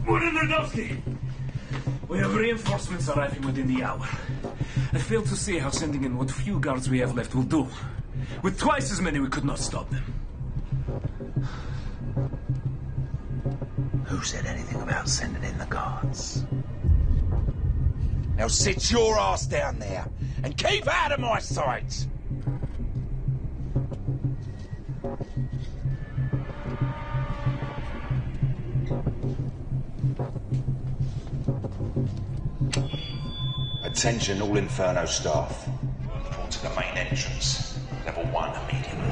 Warden Radowski! We have reinforcements arriving within the hour. I fail to see how sending in what few guards we have left will do. With twice as many, we could not stop them. Who said anything about sending in the guards? Now sit your ass down there and keep out of my sight! Attention all Inferno staff. Report to the main entrance. Level 1 immediately.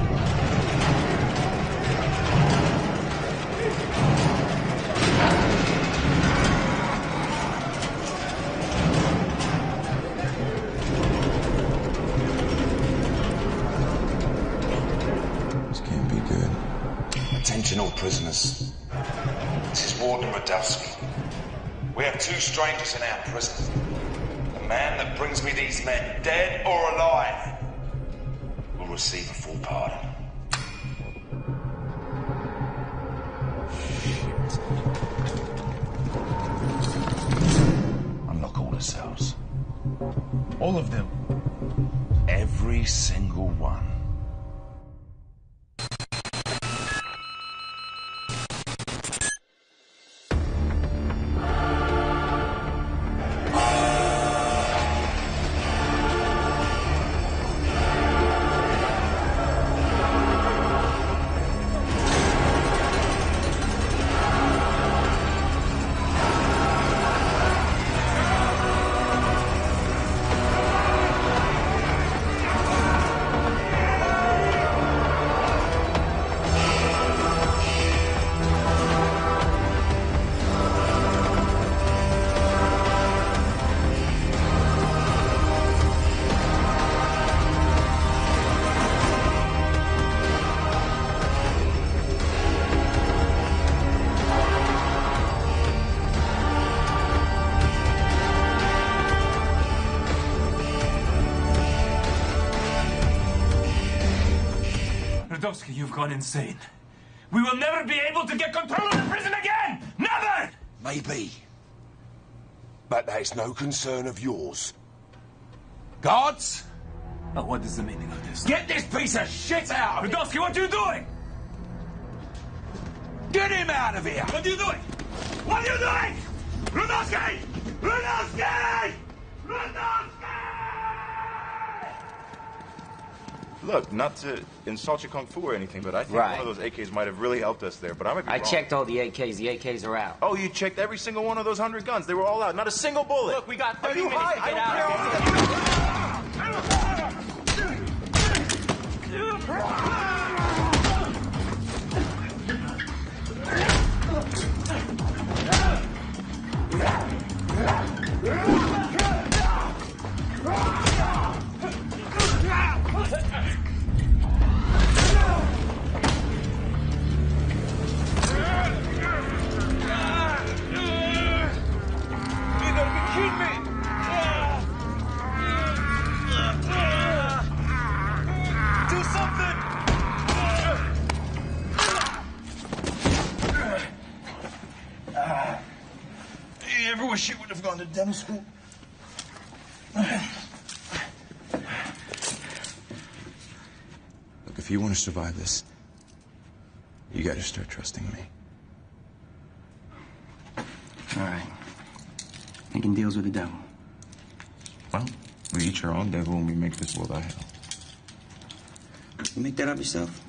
This can't be good. Attention all prisoners. This is Warden Radowski. We have 2 strangers in our prison. The man that brings me these men, dead or alive, will receive a full pardon. Shit. Unlock all the cells. All of them. Every single one. Radowski, you've gone insane. We will never be able to get control of the prison again! Never! Maybe. But that's no concern of yours. Guards? Oh, what is the meaning of this? Get this piece of shit out of here! Radowski, what are you doing? Get him out of here! What are you doing? What are you doing? Radowski! Radowski! Radowski! look, not to insult your kung fu or anything, but I think one of those AKs might have really helped us there, but I might be wrong. I checked all the AKs. The AKs are out. Oh, you checked every single one of those 100 guns. They were all out. Not a single bullet. Look, we got 30 Are you minutes high? to get I out don't of You ever wish you would have gone to dental school? Look, if you want to survive this, you got to start trusting me. All right. Making deals with the devil. Well, we each our own devil and we make this world a hell. You make that up yourself?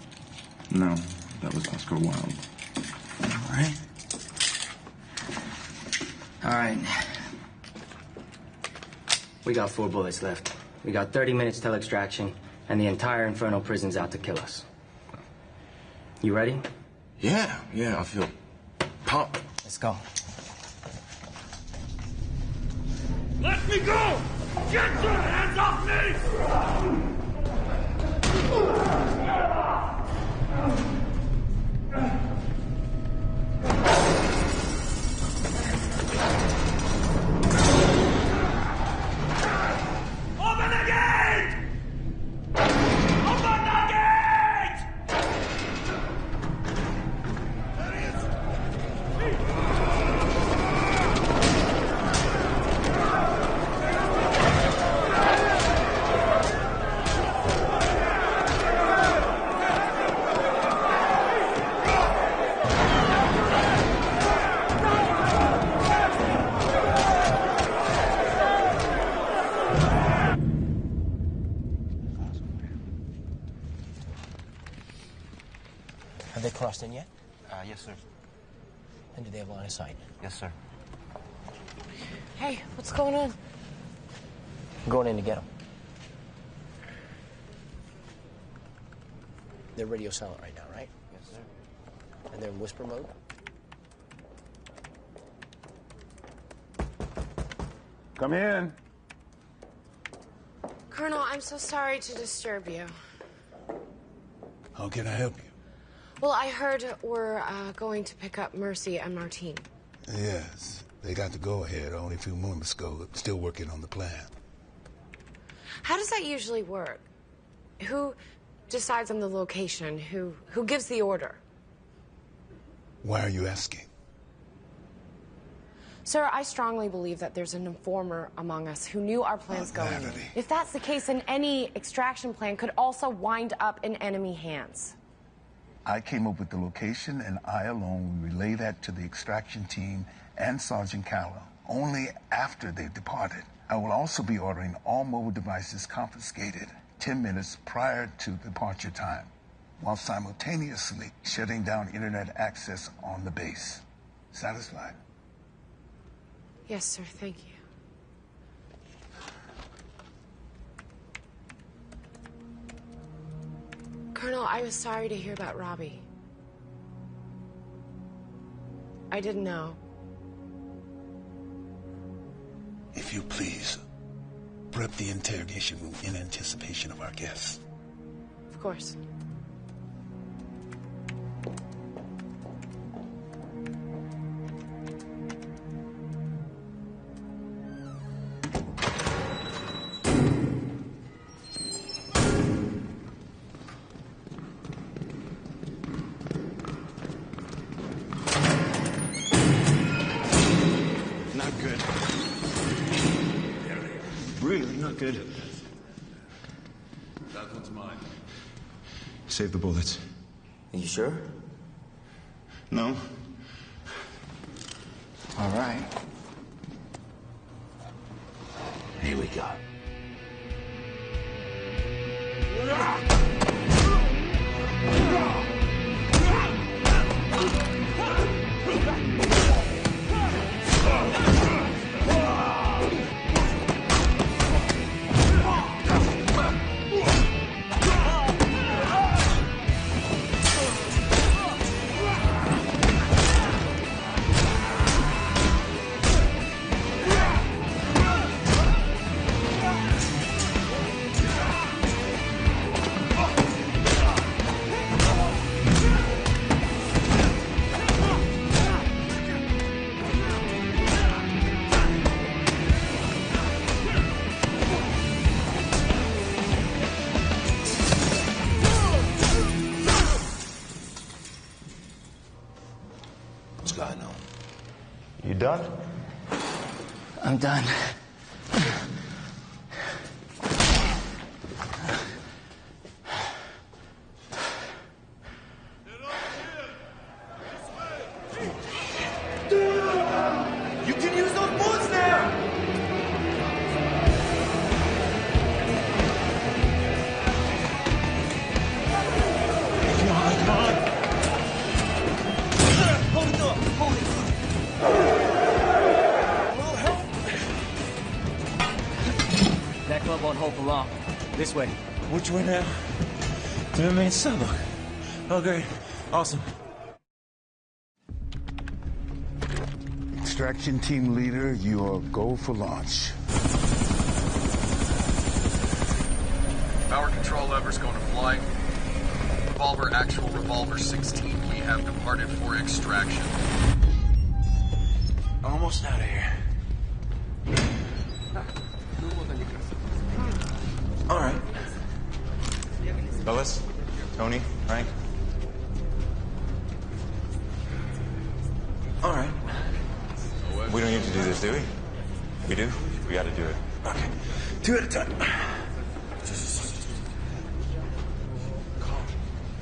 No, that was Oscar Wilde. All right. All right. We got 4 bullets left. We got 30 minutes till extraction, and the entire Infernal prison's out to kill us. You ready? Yeah, I feel pumped. Let's go. Let me go! Get your hands off me! Open the gate! Open the gate! Have they crossed in yet? Yes, sir. And do they have line of sight? Yes, sir. Hey, what's going on? I'm going in to get them. They're radio silent right now, right? Yes, sir. And they're in whisper mode? Come in. Colonel, I'm so sorry to disturb you. How can I help you? Well, I heard we're going to pick up Mercy and Martine. Yes, they got the go-ahead only a few moments ago. Still working on the plan. How does that usually work? Who decides on the location? Who gives the order? Why are you asking? Sir, I strongly believe that there's an informer among us who knew our plans going in. If that's the case, then any extraction plan could also wind up in enemy hands. I came up with the location, and I alone will relay that to the extraction team and Sergeant Callow, only after they've departed. I will also be ordering all mobile devices confiscated 10 minutes prior to departure time, while simultaneously shutting down internet access on the base. Satisfied? Yes, sir, thank you. Colonel, I was sorry to hear about Robbie. I didn't know. If you please, prep the interrogation room in anticipation of our guests. Of course. Not good. Really not good. That one's mine. Save the bullets. Are you sure? No. All right. Here we go. Ah! I'm done. You can use those bullets now! Come on. Hold it up, hold it. That club won't hold for long. This way. Which way now? To the main cell. Oh, great. Awesome. Extraction team leader, you are go for launch. Power control lever's going to flight. Revolver actual revolver 16. We have departed for extraction. Almost out of here. All right. Fellas, Tony, Frank. All right. We don't need to do this, do we? We do? We gotta do it. Okay. 2 at a time.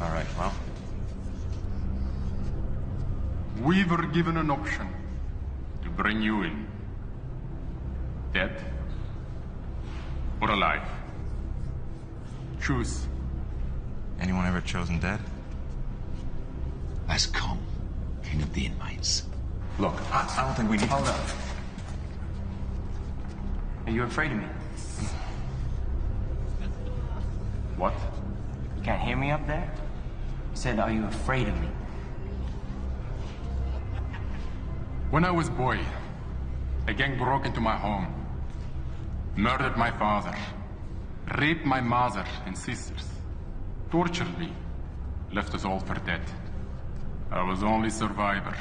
All right, well. We were given an option to bring you in. Dead or alive. Choose. Anyone ever chosen dead? That's Kong, king of the inmates. Look, I don't think we need... Hold up. Are you afraid of me? What? You can't hear me up there? I said, are you afraid of me? When I was a boy, a gang broke into my home, murdered my father, raped my mother and sisters, tortured me, left us all for dead. I was the only survivor.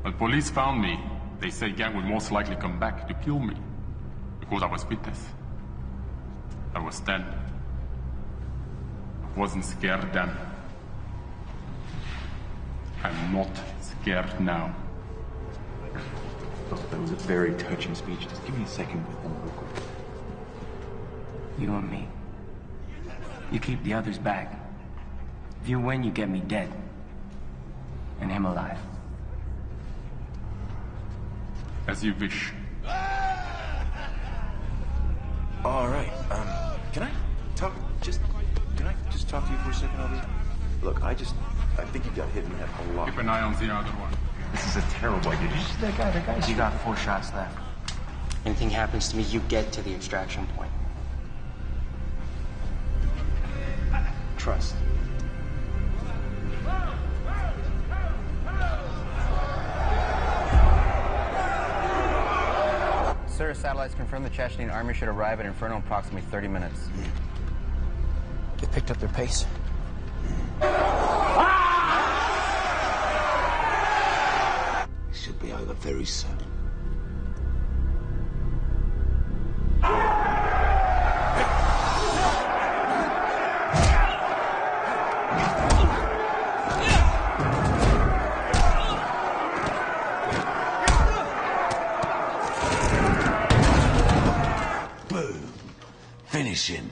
When police found me, they said gang would most likely come back to kill me because I was witness. I was 10. I wasn't scared then. I'm not scared now. Look, that was a very touching speech. Just give me a second with them real quick. You and me. You keep the others back. If you win, you get me dead. And him alive. As you wish. All right. Can I talk just talk to you for a second over here? Look, I think you got hit in the head a lot. Keep an eye on the other one. This is a terrible idea. Did you see that guy? That guy's... You got 4 shots left. Anything happens to me, you get to the extraction point. Trust. Sir, satellites confirm the Chechen army should arrive at Inferno in approximately 30 minutes. They picked up their pace. Should be over very soon. Boom. Finish him.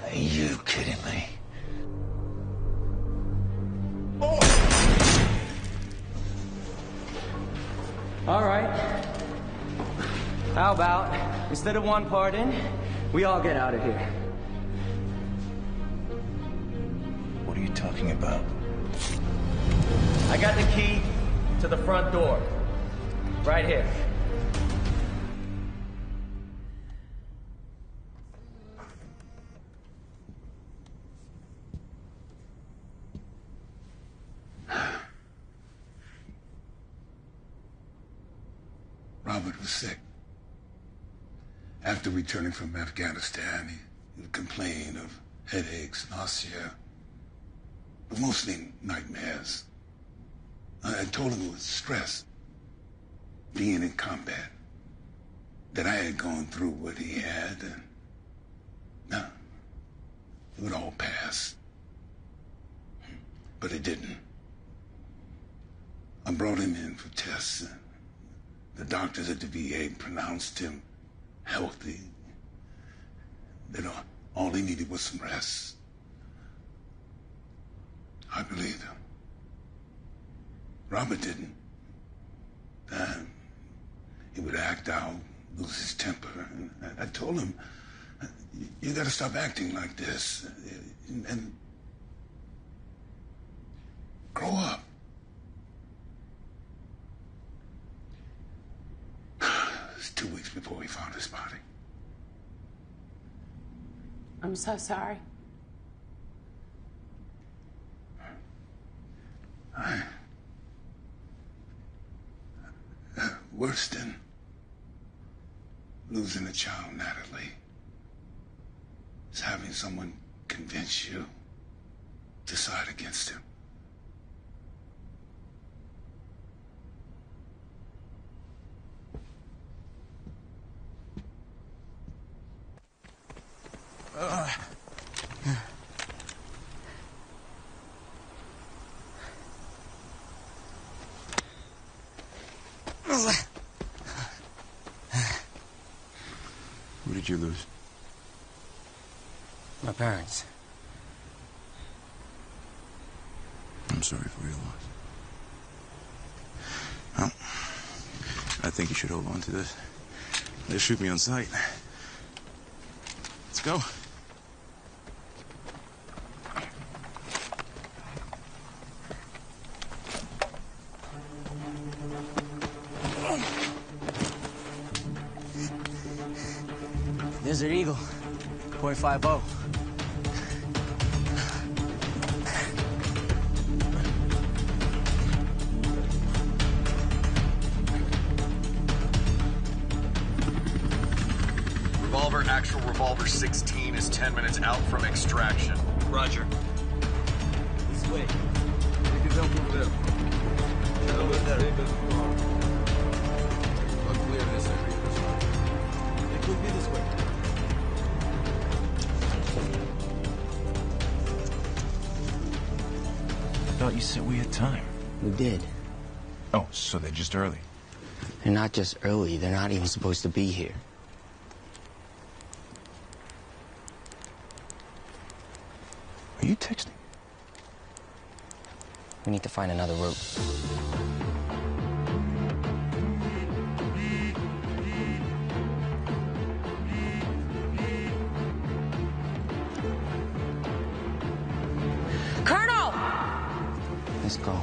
Are you kidding me? All right. How about Instead of one part in, we all get out of here. What are you talking about? I got the key to the front door. Right here. Robert was sick. After returning from Afghanistan, he would complain of headaches, nausea, but mostly nightmares. I told him it was stress, being in combat, that I had gone through what he had, and no, it would all pass. But it didn't. I brought him in for tests, and the doctors at the VA pronounced him healthy, that all he needed was some rest. I believed him. Robert didn't. He would act out, lose his temper, and I told him, you gotta stop acting like this, and grow up. It was 2 weeks before we found his body. I'm so sorry. Worse than losing a child, Natalie, is having someone convince you to side against him. Who did you lose? My parents. I'm sorry for your loss. Well, I think you should hold on to this. They'll shoot me on sight. Let's go. Desert Eagle, .50. Revolver, actual revolver 16 is 10 minutes out from extraction. Roger. This way. Don't move there. I'll clear this area. It could be this way. I thought you said we had time. We did. Oh, so they're just early. They're not just early, they're not even supposed to be here. Are you texting? We need to find another route. Colonel! Let's go.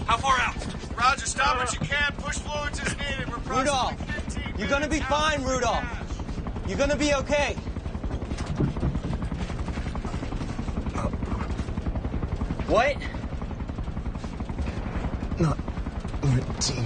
How far out? Roger, stop what you can. Push fluids as needed. We're Rudolph, you're gonna be fine, Rudolph. You're gonna be okay. What? Not Martine.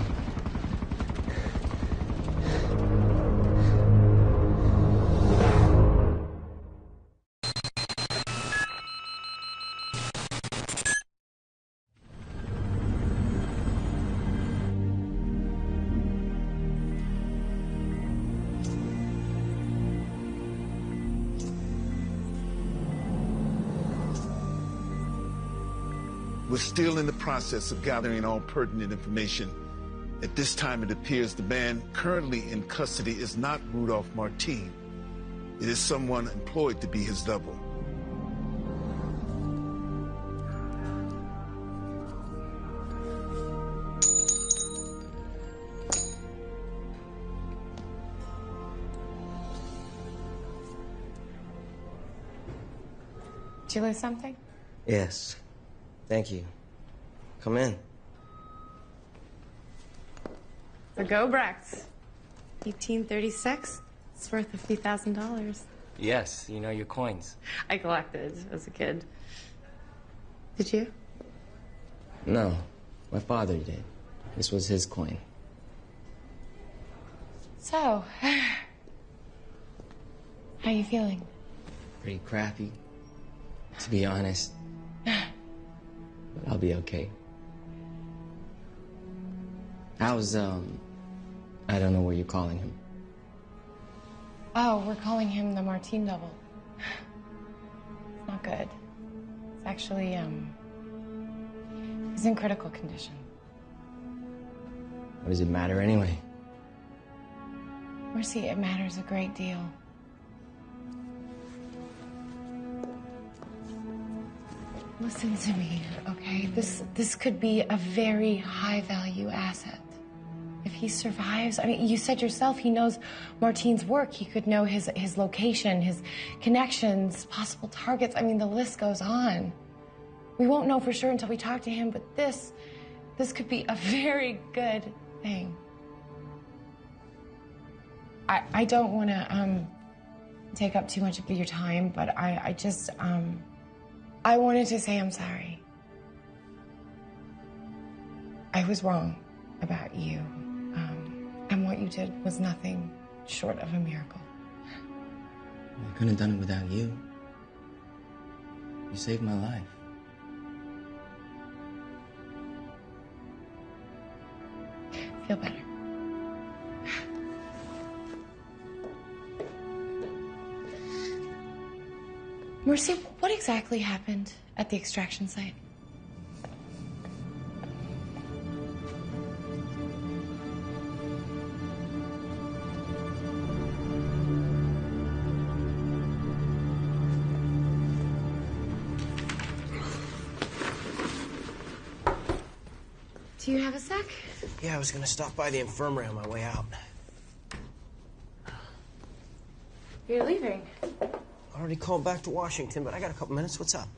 We're still in the process of gathering all pertinent information. At this time, it appears the man currently in custody is not Rudolph Martine. It is someone employed to be his double. Did you lose something? Yes. Thank you. Come in. The Gobrechts. 1836. It's worth $50,000. Yes, you know your coins. I collected as a kid. Did you? No, my father did. This was his coin. So, how you feeling? Pretty crappy, to be honest. But I'll be okay. How's, I don't know what you're calling him. Oh, we're calling him the Martine double. It's not good. It's actually, he's in critical condition. What does it matter anyway? Mercy, it matters a great deal. Listen to me, okay? This could be a very high-value asset. If he survives, I mean, you said yourself he knows Martine's work. He could know his location, his connections, possible targets. I mean, the list goes on. We won't know for sure until we talk to him, but this could be a very good thing. I don't want to take up too much of your time, but I just I wanted to say I'm sorry. I was wrong about you. And what you did was nothing short of a miracle. I couldn't have done it without you. You saved my life. Feel better. Mercy, what exactly happened at the extraction site? Do you have a sec? Yeah, I was gonna stop by the infirmary on my way out. You're leaving. I already called back to Washington, but I got a couple minutes. What's up?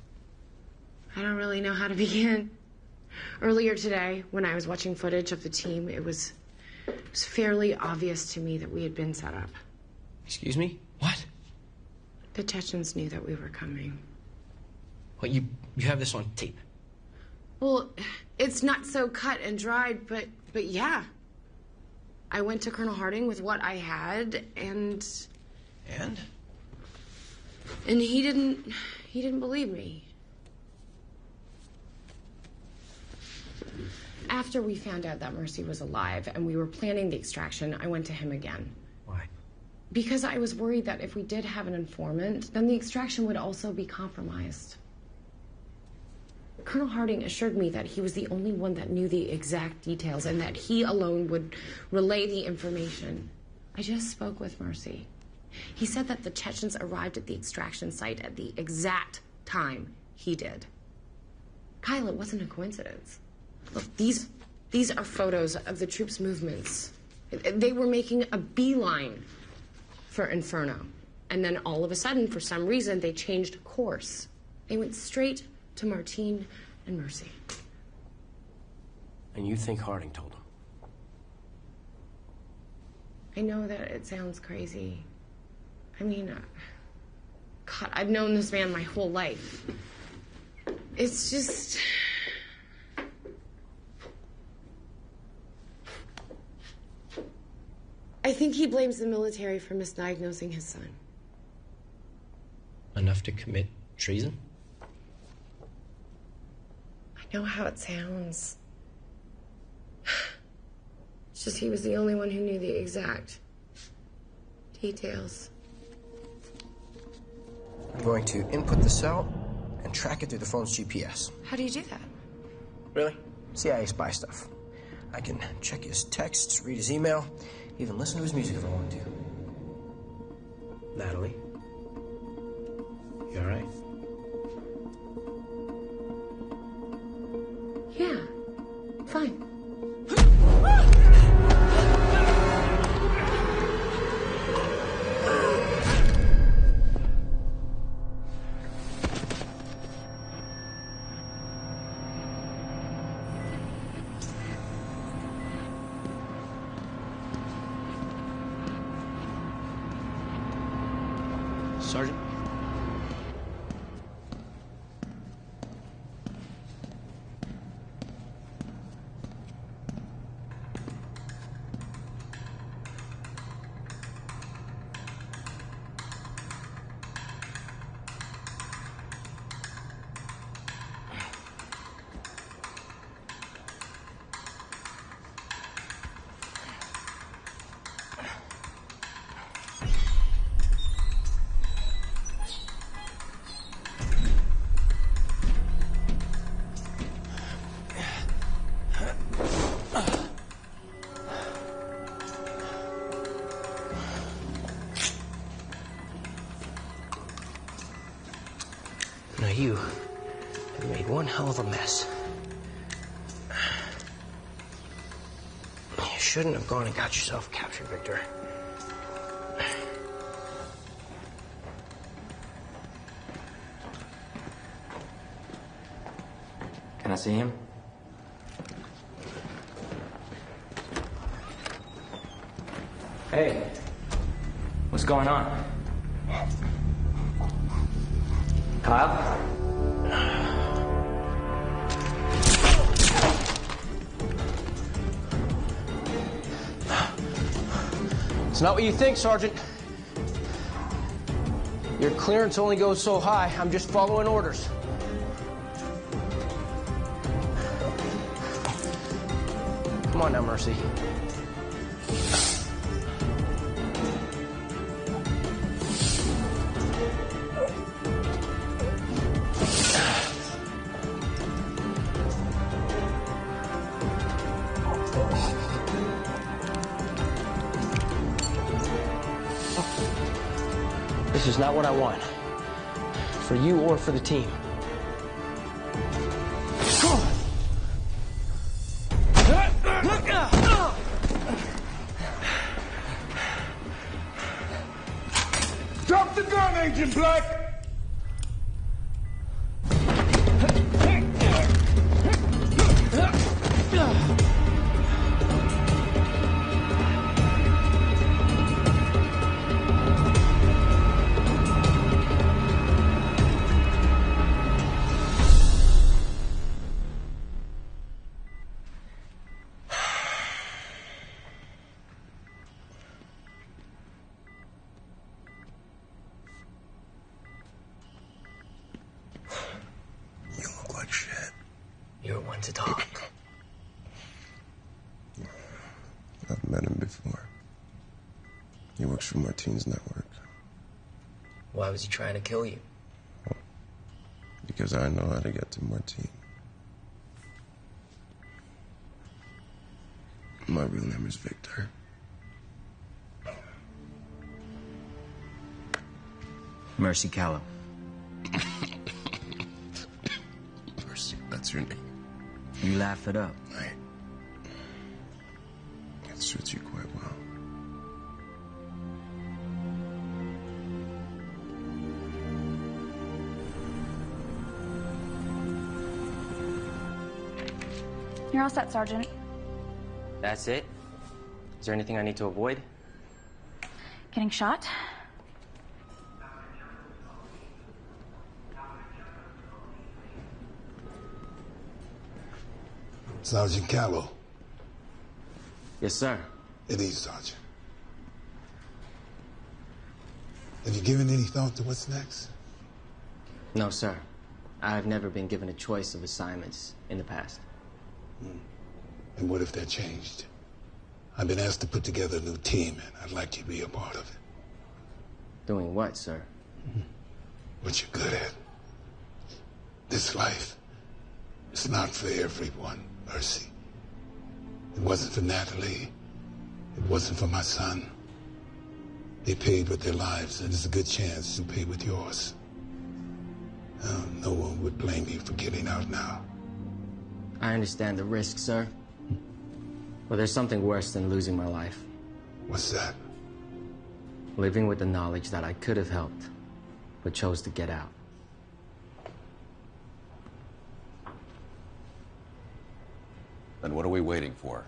I don't really know how to begin. Earlier today, when I was watching footage of the team, it was fairly obvious to me that we had been set up. Excuse me? What? The Chechens knew that we were coming. What, you have this on tape? Well, it's not so cut and dried, but yeah. I went to Colonel Harding with what I had, and... And? And he didn't believe me. After we found out that Mercy was alive and we were planning the extraction, I went to him again. Why? Because I was worried that if we did have an informant, then the extraction would also be compromised. Colonel Harding assured me that he was the only one that knew the exact details and that he alone would relay the information. I just spoke with Mercy. He said that the Chechens arrived at the extraction site at the exact time he did. Kyle, it wasn't a coincidence. Look, these are photos of the troops' movements. They were making a beeline for Inferno. And then all of a sudden, for some reason, they changed course. They went straight to Martine and Mercy. And you think Harding told him? I know that it sounds crazy. I mean, God, I've known this man my whole life. It's just... I think he blames the military for misdiagnosing his son. Enough to commit treason? I know how it sounds. It's just he was the only one who knew the exact details. I'm going to input the cell and track it through the phone's GPS. How do you do that? Really? CIA spy stuff. I can check his texts, read his email, even listen to his music if I want to. Natalie? You all right? Yeah, fine. Sergeant? Now you have made one hell of a mess. You shouldn't have gone and got yourself captured, Victor. Can I see him? Hey, what's going on? Kyle? It's not what you think, Sergeant. Your clearance only goes so high. I'm just following orders. Come on now, Mercy. This is not what I want. For you or for the team. Drop the gun, Agent Black! You're one to talk. I've met him before. He works for Martine's network. Why was he trying to kill you? Because I know how to get to Martine. My real name is Victor. Mercy Callow. Mercy, that's your name. You laugh it up. Right. It suits you quite well. You're You're all set, Sergeant. That's it? Is there anything I need to avoid? Getting shot? Sergeant Callow. Yes, sir. It is, Sergeant. Have you given any thought to what's next? No, sir. I've never been given a choice of assignments in the past. And what if that changed? I've been asked to put together a new team, and I'd like you to be a part of it. Doing what, sir? What you're good at. This life is not for everyone, Mercy. It wasn't for Natalie. It wasn't for my son. They paid with their lives, and there's a good chance you'll pay with yours. No one would blame you for getting out now. I understand the risk, sir. But there's something worse than losing my life. What's that? Living with the knowledge that I could have helped, but chose to get out. Then what are we waiting for?